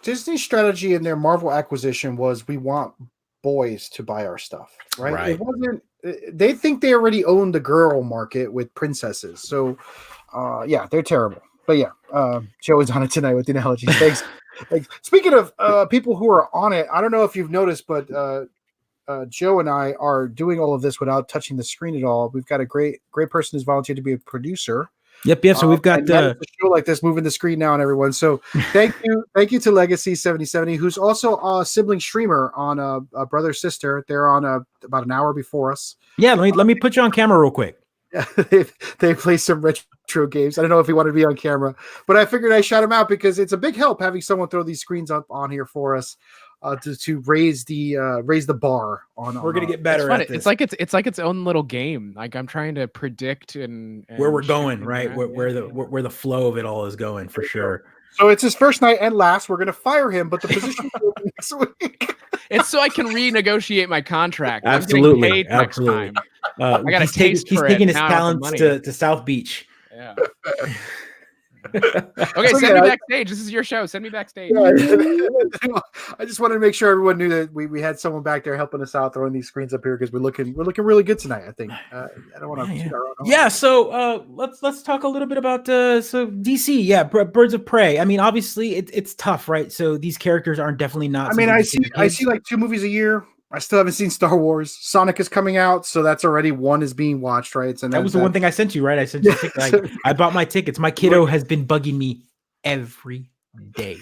Disney's strategy in their Marvel acquisition was, we want boys to buy our stuff, right? It wasn't. They think they already own the girl market with princesses. So, they're terrible. But yeah, Joe is on it tonight with the analogies. Thanks. Speaking of people who are on it, I don't know if you've noticed, but Joe and I are doing all of this without touching the screen at all. We've got a great person who's volunteered to be a producer. Yep. So we've got a show like this, moving the screen now, and everyone. So thank you to Legacy 7070, who's also a sibling streamer on a brother sister. They're on about an hour before us. Yeah, let me put you on camera real quick. Yeah, they play some retro retro games. I don't know if he wanted to be on camera, but I figured I shout him out because it's a big help having someone throw these screens up on here for us to raise the bar on. We're gonna get better at this. It's like its own little game. Like I'm trying to predict and where we're going, right? Where the flow of it all is going for sure. So it's his first night and last. We're gonna fire him, but the position will be next week. It's so I can renegotiate my contract. Absolutely, I'm getting paid absolutely. next time. I got he's taking his talents to South Beach. Yeah. Okay, send me backstage. This is your show. Send me backstage. Yeah. I just wanted to make sure everyone knew that we had someone back there helping us out, throwing these screens up here because we're looking really good tonight. I think. I don't want to toot our own horn. Yeah. So let's talk a little bit about so DC. Yeah, Birds of Prey. I mean, obviously it's tough, right? So these characters aren't definitely not. I mean, I see like 2 movies a year. I still haven't seen Star Wars. Sonic is coming out, so that's already one is being watched, right? And that was the one thing I sent you, right? I sent you. I bought my tickets. My kiddo has been bugging me every day.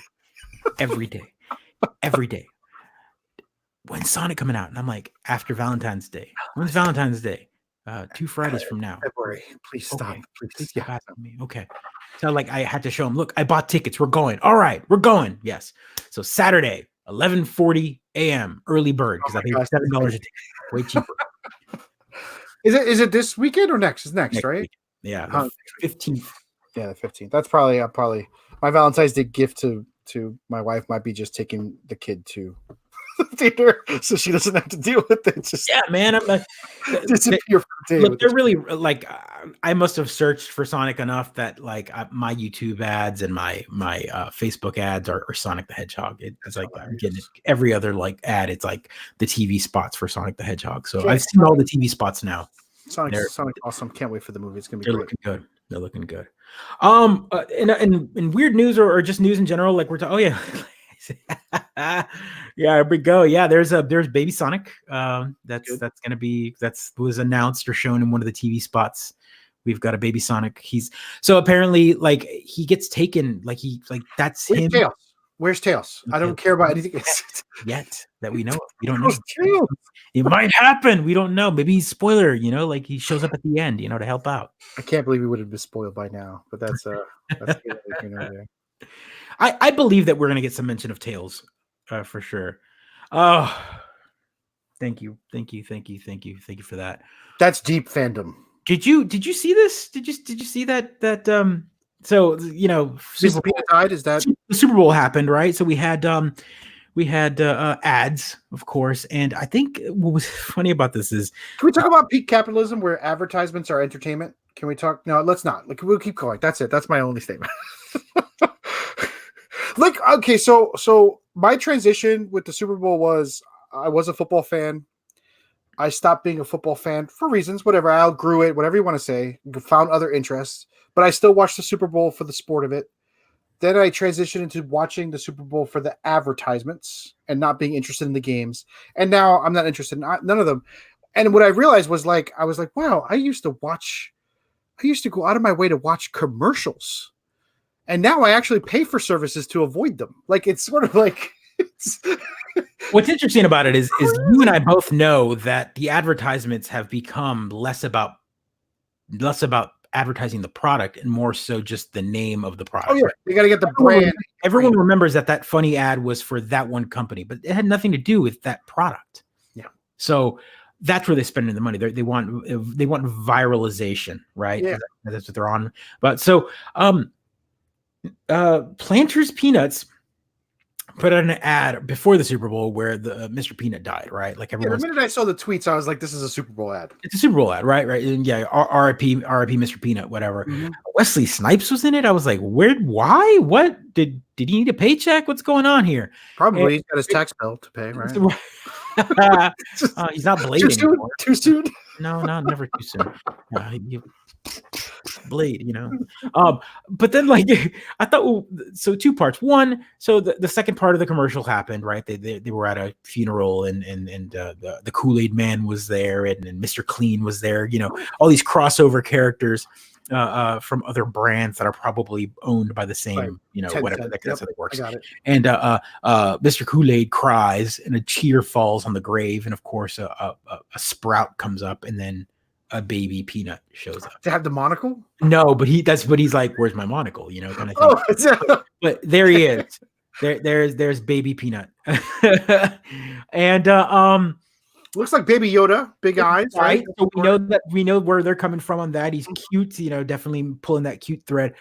When's Sonic coming out? And I'm like, after Valentine's Day. When's Valentine's Day? 2 Fridays from now. February. Please stop. Okay. Please get back to me. Okay. So like I had to show him, look, I bought tickets. We're going. All right, we're going. Yes. So Saturday, 11:40 a.m. early bird because I think it's $7 a ticket. Way cheaper. Is it this weekend or next? It's next right? Week. Yeah, the 15th. Yeah, the 15th. That's probably my Valentine's Day gift to my wife might be just taking the kid to the theater so she doesn't have to deal with it. Just man, I'm like, disappear from the day. Look, they're really like I must have searched for Sonic enough that like my YouTube ads and my Facebook ads are Sonic the Hedgehog. It's like I'm getting every other like ad. It's like the TV spots for Sonic the Hedgehog. So I've seen all the TV spots now. Sonic awesome. Can't wait for the movie. It's gonna be great. Looking good. They're looking good. In weird news or just news in general, like we're talking. Oh yeah. Yeah, here we go. Yeah, there's Baby Sonic. That's was announced or shown in one of the TV spots. We've got a Baby Sonic. He's so apparently like he gets taken like that's him. Tails? Where's Tails? I don't care about anything yet that we know of. We don't know. It might happen. We don't know. Maybe he's spoiler. Like he shows up at the end. To help out. I can't believe he would have been spoiled by now. But that's I believe that we're gonna get some mention of Tails, for sure. Oh, thank you for that. That's deep fandom. Did you see this? Did you see that? So Super Bowl died. Is that the Super Bowl happened, right? So we had ads, of course, and I think what was funny about this is can we talk about peak capitalism where advertisements are entertainment? Can we talk? No, let's not. Like we'll keep going. That's it. That's my only statement. Like okay, so my transition with the Super Bowl was I was a football fan. I stopped being a football fan for reasons, whatever. I outgrew it, whatever you want to say. Found other interests, but I still watched the Super Bowl for the sport of it. Then I transitioned into watching the Super Bowl for the advertisements and not being interested in the games. And now I'm not interested in none of them. And what I realized was I was like, wow, I used to go out of my way to watch commercials. And now I actually pay for services to avoid them. Like, it's sort of like... What's interesting about it is you and I both know that the advertisements have become less about advertising the product and more so just the name of the product. Oh yeah, you got to get the brand. Everyone remembers that funny ad was for that one company, but it had nothing to do with that product. Yeah. So that's where they're spending the money. They want viralization, right? Yeah. That's what they're on. But so Planters Peanuts put out an ad before the Super Bowl where the Mr. Peanut died, right? Like everyone. The minute I saw the tweets, I was like, "This is a Super Bowl ad." It's a Super Bowl ad, right? Right? And yeah, R.I.P. Mr. Peanut, whatever. Mm-hmm. Wesley Snipes was in it. I was like, "Where? Why? What? Did he need a paycheck? What's going on here?" Probably he's got his tax bill to pay, right? He's not blading. Too soon? No, never too soon. Blade, but then I thought, so 2 parts. One, so the second part of the commercial happened, right? They were at a funeral and the Kool-Aid Man was there and Mr. Clean was there, all these crossover characters from other brands that are probably owned by the same, whatever. That's how it works. I got it. And Mr. Kool-Aid cries and a tear falls on the grave, and of course a sprout comes up, and then a baby peanut shows up to have the monocle. No, but he's like, where's my monocle? You know, kind of thing. But there he is. There's baby peanut. And looks like baby Yoda, big eyes, right? So we know where they're coming from on that. He's cute, you know, definitely pulling that cute thread.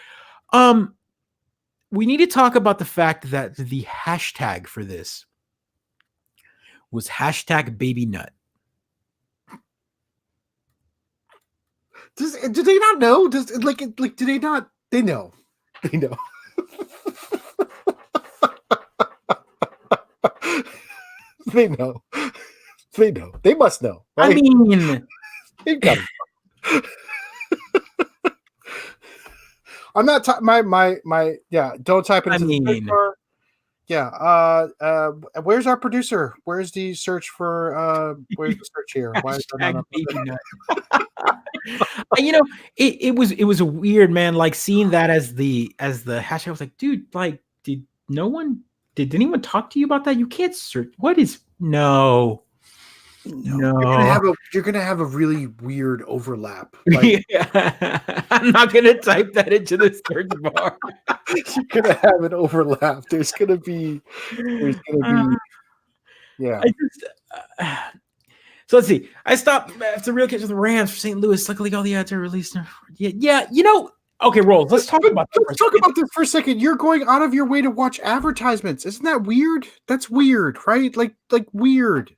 We need to talk about the fact that the hashtag for this was #BabyNut. Do they not know? Do they not? They know. They know. They know. They know. They must know. Right? I mean, they've got it. I'm not don't type it into the bar. Yeah. Where's our producer? Where's the search for where's the search here? Why is that not you know, it was a weird, man, like seeing that as the hashtag. I was like, dude, like, did anyone talk to you about that? You can't search. What is no. You're gonna have a really weird overlap. Like, I'm not gonna type that into the search bar. You're gonna have an overlap. There's gonna be yeah. So let's see. I stopped after real catch of the Rams for St. Louis. Luckily, all the ads are released. Yeah. You know. Okay, Rolls. Let's talk about this for a second. You're going out of your way to watch advertisements. Isn't that weird? That's weird, right? Like weird.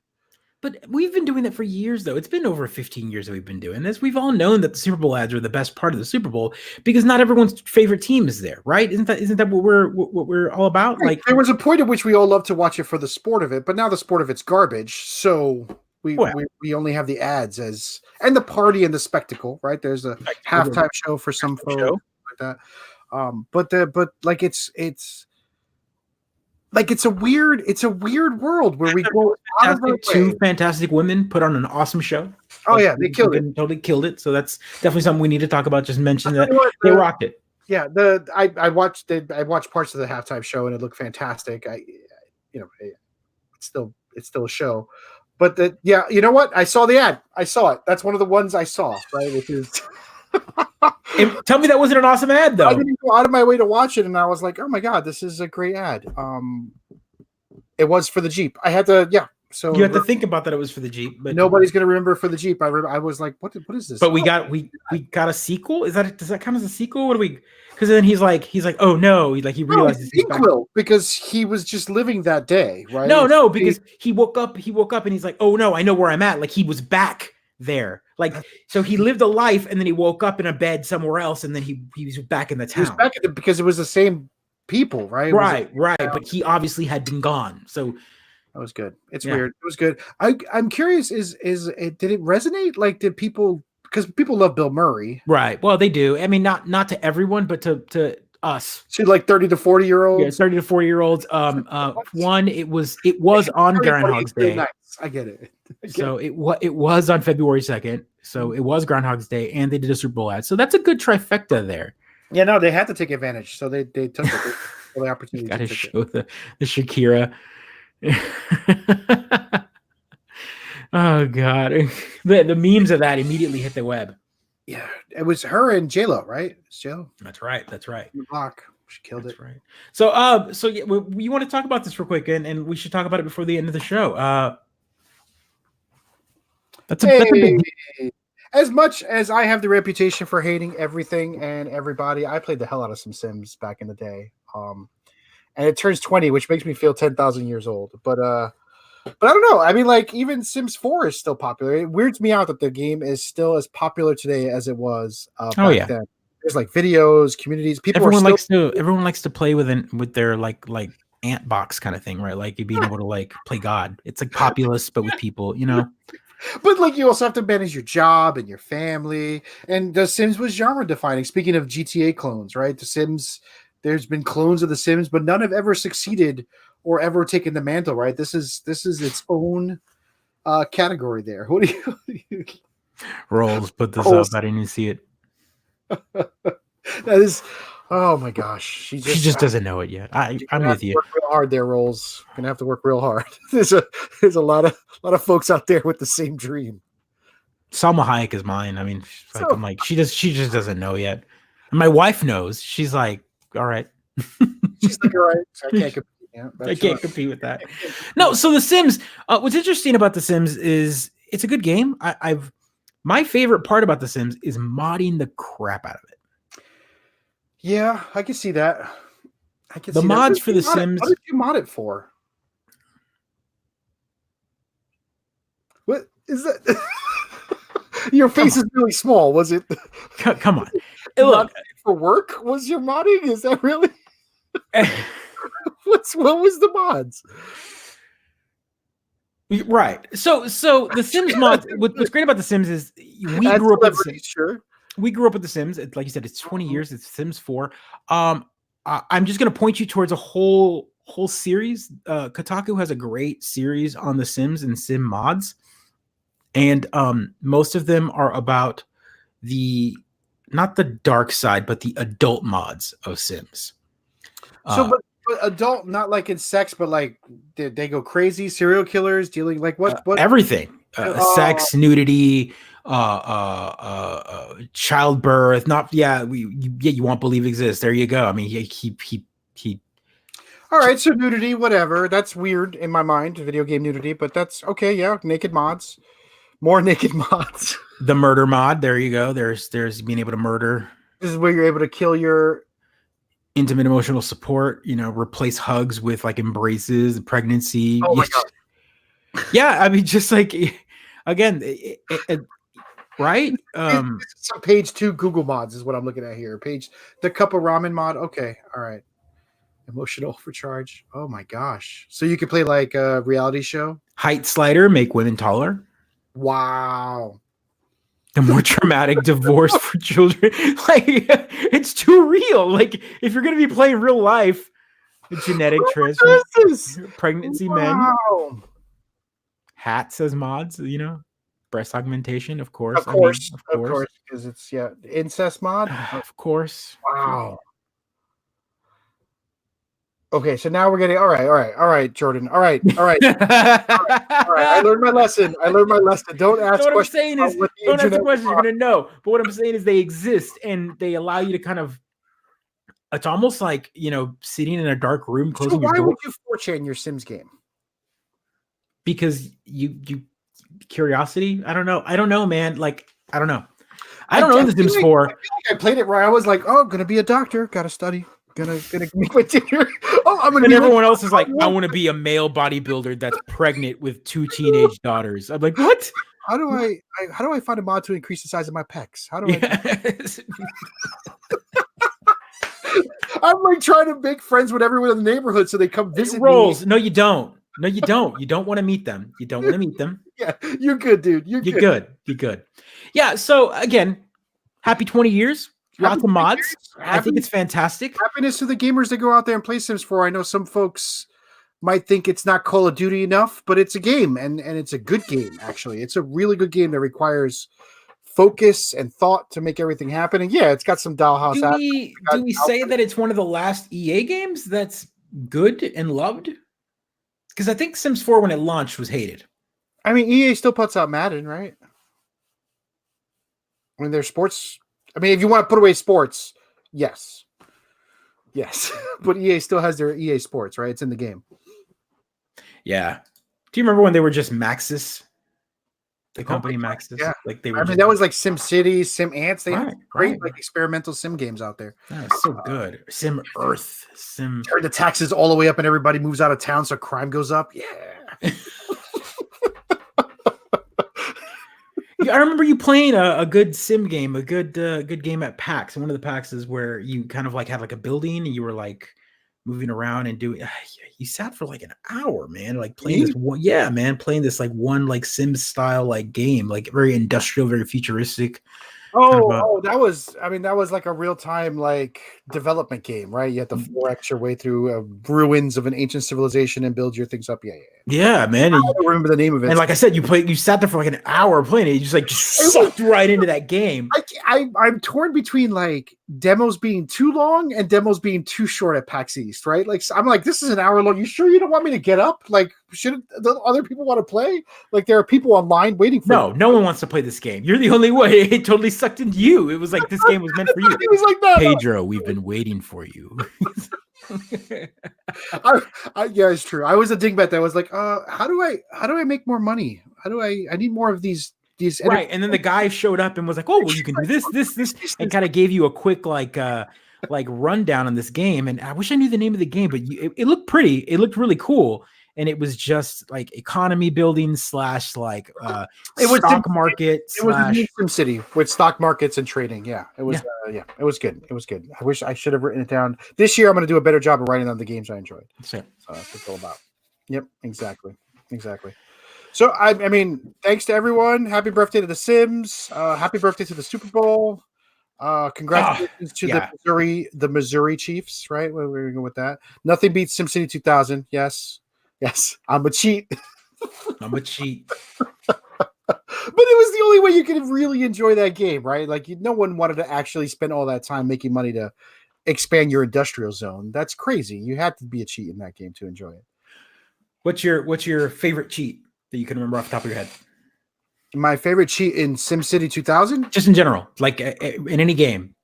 But we've been doing that for years, though. It's been over 15 years that we've been doing this. We've all known that the Super Bowl ads are the best part of the Super Bowl because not everyone's favorite team is there, right? Isn't that what we're all about? Right. Like, there was a point at which we all love to watch it for the sport of it, but now the sport of it's garbage. So we only have the ads and the party and the spectacle, right? There's a halftime show for some folks like that. It's a weird world where we go out of our way. Two fantastic women put on an awesome show. Oh yeah, they killed it. Totally killed it. So that's definitely something we need to talk about. Just mention that they rocked it. Yeah, I watched parts of the halftime show and it looked fantastic. It's still a show. But you know what? I saw the ad. I saw it. That's one of the ones I saw, right? Which is tell me that wasn't an awesome ad, though. I didn't go out of my way to watch it, and I was like, "Oh my god, this is a great ad." It was for the Jeep. I had to, So you had to think about that. It was for the Jeep, but nobody's gonna remember for the Jeep. I was like, "What is this?" But we got a sequel. Does that count as a sequel? What do we? Because then he's like, "Oh no!" He realizes he will because he was just living that day, right? No, because he woke up and he's like, "Oh no, I know where I'm at." Like he was back there. Like, so he lived a life and then he woke up in a bed somewhere else and then he was back in the town. He was back because it was the same people, right? Right. But he obviously had been gone. So that was good. It's weird. It was good. I'm curious, did it resonate? Like, did people, because people love Bill Murray. Right. Well, they do. I mean, not to everyone, but to us. To like 30 to 40 year olds. Yeah, 30 to 40 year olds. One, it was on Groundhog's Day. Nice. I get it. So it was on February 2nd. So it was Groundhog's Day, and they did a Super Bowl ad. So that's a good trifecta there. Yeah, no, they had to take advantage. So they took it. The opportunity. Got to show the Shakira. Oh God, the memes of that immediately hit the web. Yeah, it was her and J-Lo, right? It's J-Lo. That's right. Rock. She killed it. Right. So yeah, we want to talk about this real quick, and we should talk about it before the end of the show. That's a big. As much as I have the reputation for hating everything and everybody, I played the hell out of some Sims back in the day. And it turns 20, which makes me feel 10,000 years old. But I don't know. I mean, like, even Sims 4 is still popular. It weirds me out that the game is still as popular today as it was back then. There's like videos, communities. Everyone likes to play with their like ant box kind of thing, right? Like you being able to like play God. It's like populous, but with people, you know. But like you also have to manage your job and your family. And The Sims was genre defining. Speaking of GTA clones, right? The Sims, there's been clones of The Sims, but none have ever succeeded or ever taken the mantle, right? This is its own category there. What do you Rolls put this up? I didn't see it. That is, oh my gosh, she just doesn't know it yet. I'm with you. Work real hard there, Rolls. Gonna have to work real hard. There's a lot of folks out there with the same dream. Salma Hayek is mine. I mean, I'm like, she just doesn't know yet. And my wife knows. She's like, all right. She's like, all right. I can't compete. Yeah, I can't compete with that. No, so The Sims. What's interesting about The Sims is it's a good game. My favorite part about The Sims is modding the crap out of it. Yeah, I can see that. The mods for The Sims. What did you mod it for? What is that? Your face is really small. Was it? Come on. Hey, look, for work was your modding? Is that really? What was the mods? Right. So the Sims mods. What's great about The Sims is we grew up with The Sims. Sure. We grew up with The Sims. Like you said, it's 20 years. It's Sims 4. I'm just going to point you towards a whole series. Kotaku has a great series on The Sims and Sim mods, and most of them are about not the dark side, but the adult mods of Sims. So, but adult, not like in sex, but like they go crazy, serial killers, dealing like what everything, sex, nudity, childbirth. Not you won't believe exists. There you go. I mean, he. All right, so nudity, whatever. That's weird in my mind, video game nudity, but that's okay. Yeah, naked mods, more naked mods. The murder mod. There you go. There's being able to murder. This is where you're able to kill your intimate emotional support. Replace hugs with like embraces, pregnancy. Oh my god. Yeah, I mean, just like again, right? So page 2 Google mods is what I'm looking at here. The cup of ramen mod. Okay, all right. Emotional overcharge. Oh my gosh. So you could play like a reality show. Height slider, make women taller. Wow. The more traumatic divorce for children. Like, it's too real. Like, if you're going to be playing real life, genetic transfer, pregnancy men. Hats as mods, breast augmentation, of course. Of course, because it's incest mod. Of course. Wow. Okay, so now we're getting all right, Jordan. All right. I learned my lesson. Don't ask questions. Don't ask the questions. You're gonna know. But what I'm saying is they exist and they allow you to kind of. It's almost like sitting in a dark room, closing your door. Why would you 4chan your Sims game? Because you curiosity. I don't know, man. Like I don't know. I don't know the Sims 4. I feel like I played it right. I was like, oh, I'm gonna be a doctor. Gotta study. Gonna make my dinner. Oh, I'm gonna. And everyone else is like, I want to be a male bodybuilder that's pregnant with 2 teenage daughters. I'm like, what? How do I find a mod to increase the size of my pecs? How do I? I'm like trying to make friends with everyone in the neighborhood so they come visit me. No, you don't. You don't want to meet them. Yeah, you're good, dude. You're good. Yeah. So again, happy 20 years. Lots of mods. I think it's fantastic. Happiness to the gamers that go out there and play Sims 4. I know some folks might think it's not Call of Duty enough, but it's a game, and it's a good game, actually. It's a really good game that requires focus and thought to make everything happen. And yeah, it's got some dollhouse. Do we say that it's one of the last EA games that's good and loved? Because I think Sims 4, when it launched, was hated. I mean, EA still puts out Madden, right? When there's sports... I mean, if you want to put away sports, yes. But EA still has their EA Sports, right? It's in the game. Yeah. Do you remember when they were just Maxis? The company Maxis? Yeah. Like they were. I mean, that was like Sim City, Sim Ants. They had great right. like experimental sim games out there. That's so good. Sim Earth. Sim. Turn the taxes all the way up and everybody moves out of town, so crime goes up. Yeah. I remember you playing a good sim game, a good game at PAX. And one of the PAX is where you kind of like had like a building and you were like moving around and doing. You sat for like an hour, man, like playing this one. Yeah, man, playing this like one like Sims style like game, like very industrial, very futuristic. That was like a real time like development game, right? You had to 4x your way through ruins of an ancient civilization and build your things up. Yeah, man. I don't remember the name of it. And like I said, you sat there for like an hour playing it. You just sucked right into that game. I'm torn between like demos being too long and demos being too short at PAX East, right? Like I'm like, this is an hour long. You sure you don't want me to get up? Like, shouldn't the other people want to play? Like, there are people online waiting for. No one wants to play this game. You're the only one. It totally sucked into you. It was like this game was meant for you. He was like, no, Pedro, we've been waiting for you. Yeah, it's true. I was a dingbat that was like, how do I make more money? I need more of these right. And then the guy showed up and was like, oh, well, you can do this, and kind of gave you a quick like rundown on this game. And I wish I knew the name of the game, but it looked pretty. It looked really cool. And it was just like economy building / like it was stock market. It was Sim City with stock markets and trading. Yeah, it was. Yeah, it was good. It was good. I wish I should have written it down. This year, I'm going to do a better job of writing down the games I enjoyed. So that's what it's all about. Yep, exactly. So I mean, thanks to everyone. Happy birthday to the Sims. Happy birthday to the Super Bowl. Congratulations to the Missouri Chiefs. Right, we're going to go with that. Nothing beats SimCity 2000. Yes, I'm a cheat. I'm a cheat. But it was the only way you could really enjoy that game, right? Like, no one wanted to actually spend all that time making money to expand your industrial zone. That's crazy. You had to be a cheat in that game to enjoy it. What's your favorite cheat that you can remember off the top of your head? My favorite cheat in SimCity 2000? Just in general, like in any game.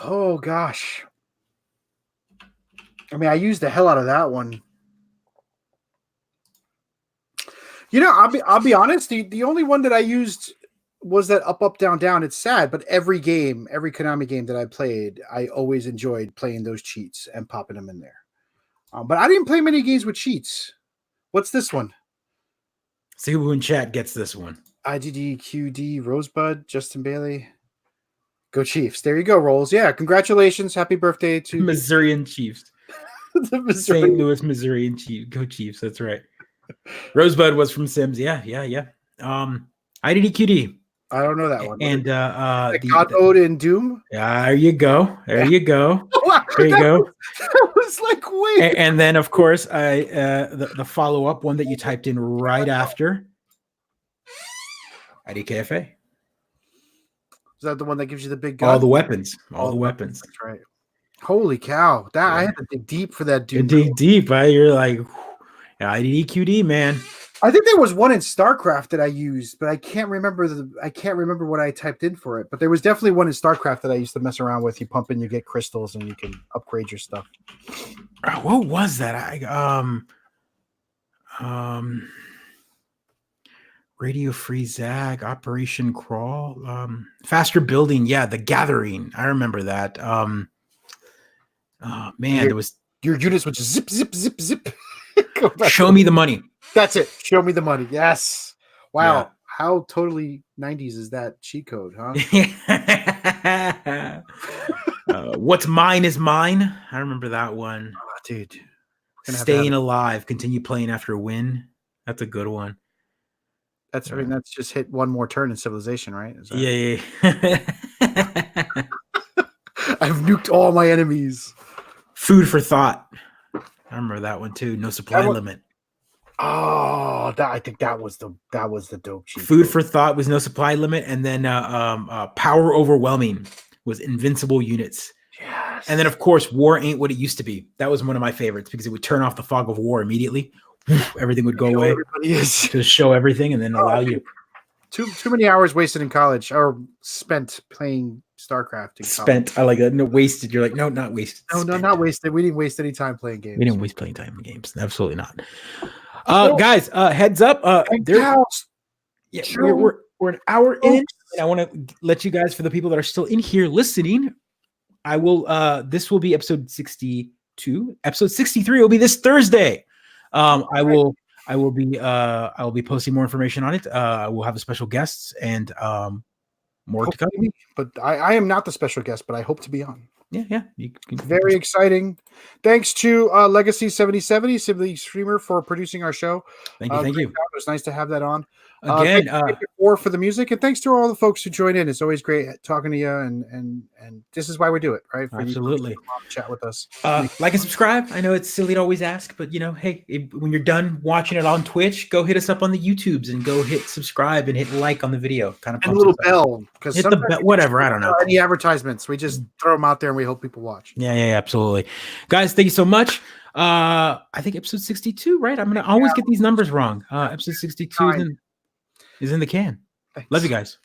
Oh, gosh. I mean, I used the hell out of that one. You know, I'll be honest. The only one that I used was that up, down, down. It's sad, but every Konami game that I played, I always enjoyed playing those cheats and popping them in there. But I didn't play many games with cheats. What's this one? See who in chat gets this one. IDDQD, Rosebud, Justin Bailey. Go Chiefs. There you go, Rolls. Yeah, congratulations. Happy birthday to Missourian Chiefs. The St. Louis, Missourian Chiefs. Go Chiefs. That's right. Rosebud was from Sims. Yeah. IDDQD. I don't know that one. And God Mode in Doom. There you go. There you go. That was like wait. And then of course the follow-up one that you typed in right after. IDKFA. Is that the one that gives you the big gun? All the weapons. All the weapons. That's right. Holy cow. I had to dig deep for that dude. Dig deep. You're like IDQD, man. I think there was one in StarCraft that I used, but I can't remember what I typed in for it. But there was definitely one in StarCraft that I used to mess around with. You pump in, you get crystals, and you can upgrade your stuff. What was that? Radio Free Zag, Operation Crawl, Faster Building. Yeah, The Gathering. I remember that. There was your units would just zip, zip, zip, zip. Show me the money. That's it. Show me the money. Yes. Wow. Yeah. How totally 90s is that cheat code, huh? What's mine is mine. I remember that one. Oh, dude. Staying alive. Continue playing after a win. That's a good one. That's I mean, that's just hit one more turn in Civilization, right? Yeah. I've nuked all my enemies. Food for thought. I remember that one too. No supply limit. Oh, I think that was the dope cheat. Food for thought was no supply limit, and then power overwhelming was invincible units. Yes. And then of course, war ain't what it used to be. That was one of my favorites because it would turn off the fog of war immediately. Everything would go away. Everybody is to show everything, and then allow you. Too many hours wasted in college, or spent playing StarCraft. Spent. I like that. No, wasted. You're like, no, not wasted. No, not wasted. We didn't waste any time playing games. We didn't waste playing time in games. Absolutely not. Guys, heads up. We're an hour in, and I want to let you guys, for the people that are still in here listening, I will. This will be episode 62. Episode 63 will be this Thursday. I will be posting more information on it. I will have a special guests and more to come. But I am not the special guest, but I hope to be on. Yeah. Very exciting. Thanks to Legacy 7070, Sim League Streamer, for producing our show. Thank you. It was nice to have that on. Again, thank you for the music, and thanks to all the folks who join in. It's always great talking to you, and this is why we do it, right? For absolutely. You to chat with us. Like and subscribe. I know it's silly to always ask, but hey, when you're done watching it on Twitch, go hit us up on the YouTubes and go hit subscribe and hit like on the video. Kind of and a little bell, because hit the bell, whatever. I don't know any advertisements. We just throw them out there and we hope people watch. Yeah, absolutely, guys. Thank you so much. I think episode 62, right? I'm gonna always get these numbers wrong. Episode 62 is in the can. Thanks. Love you guys.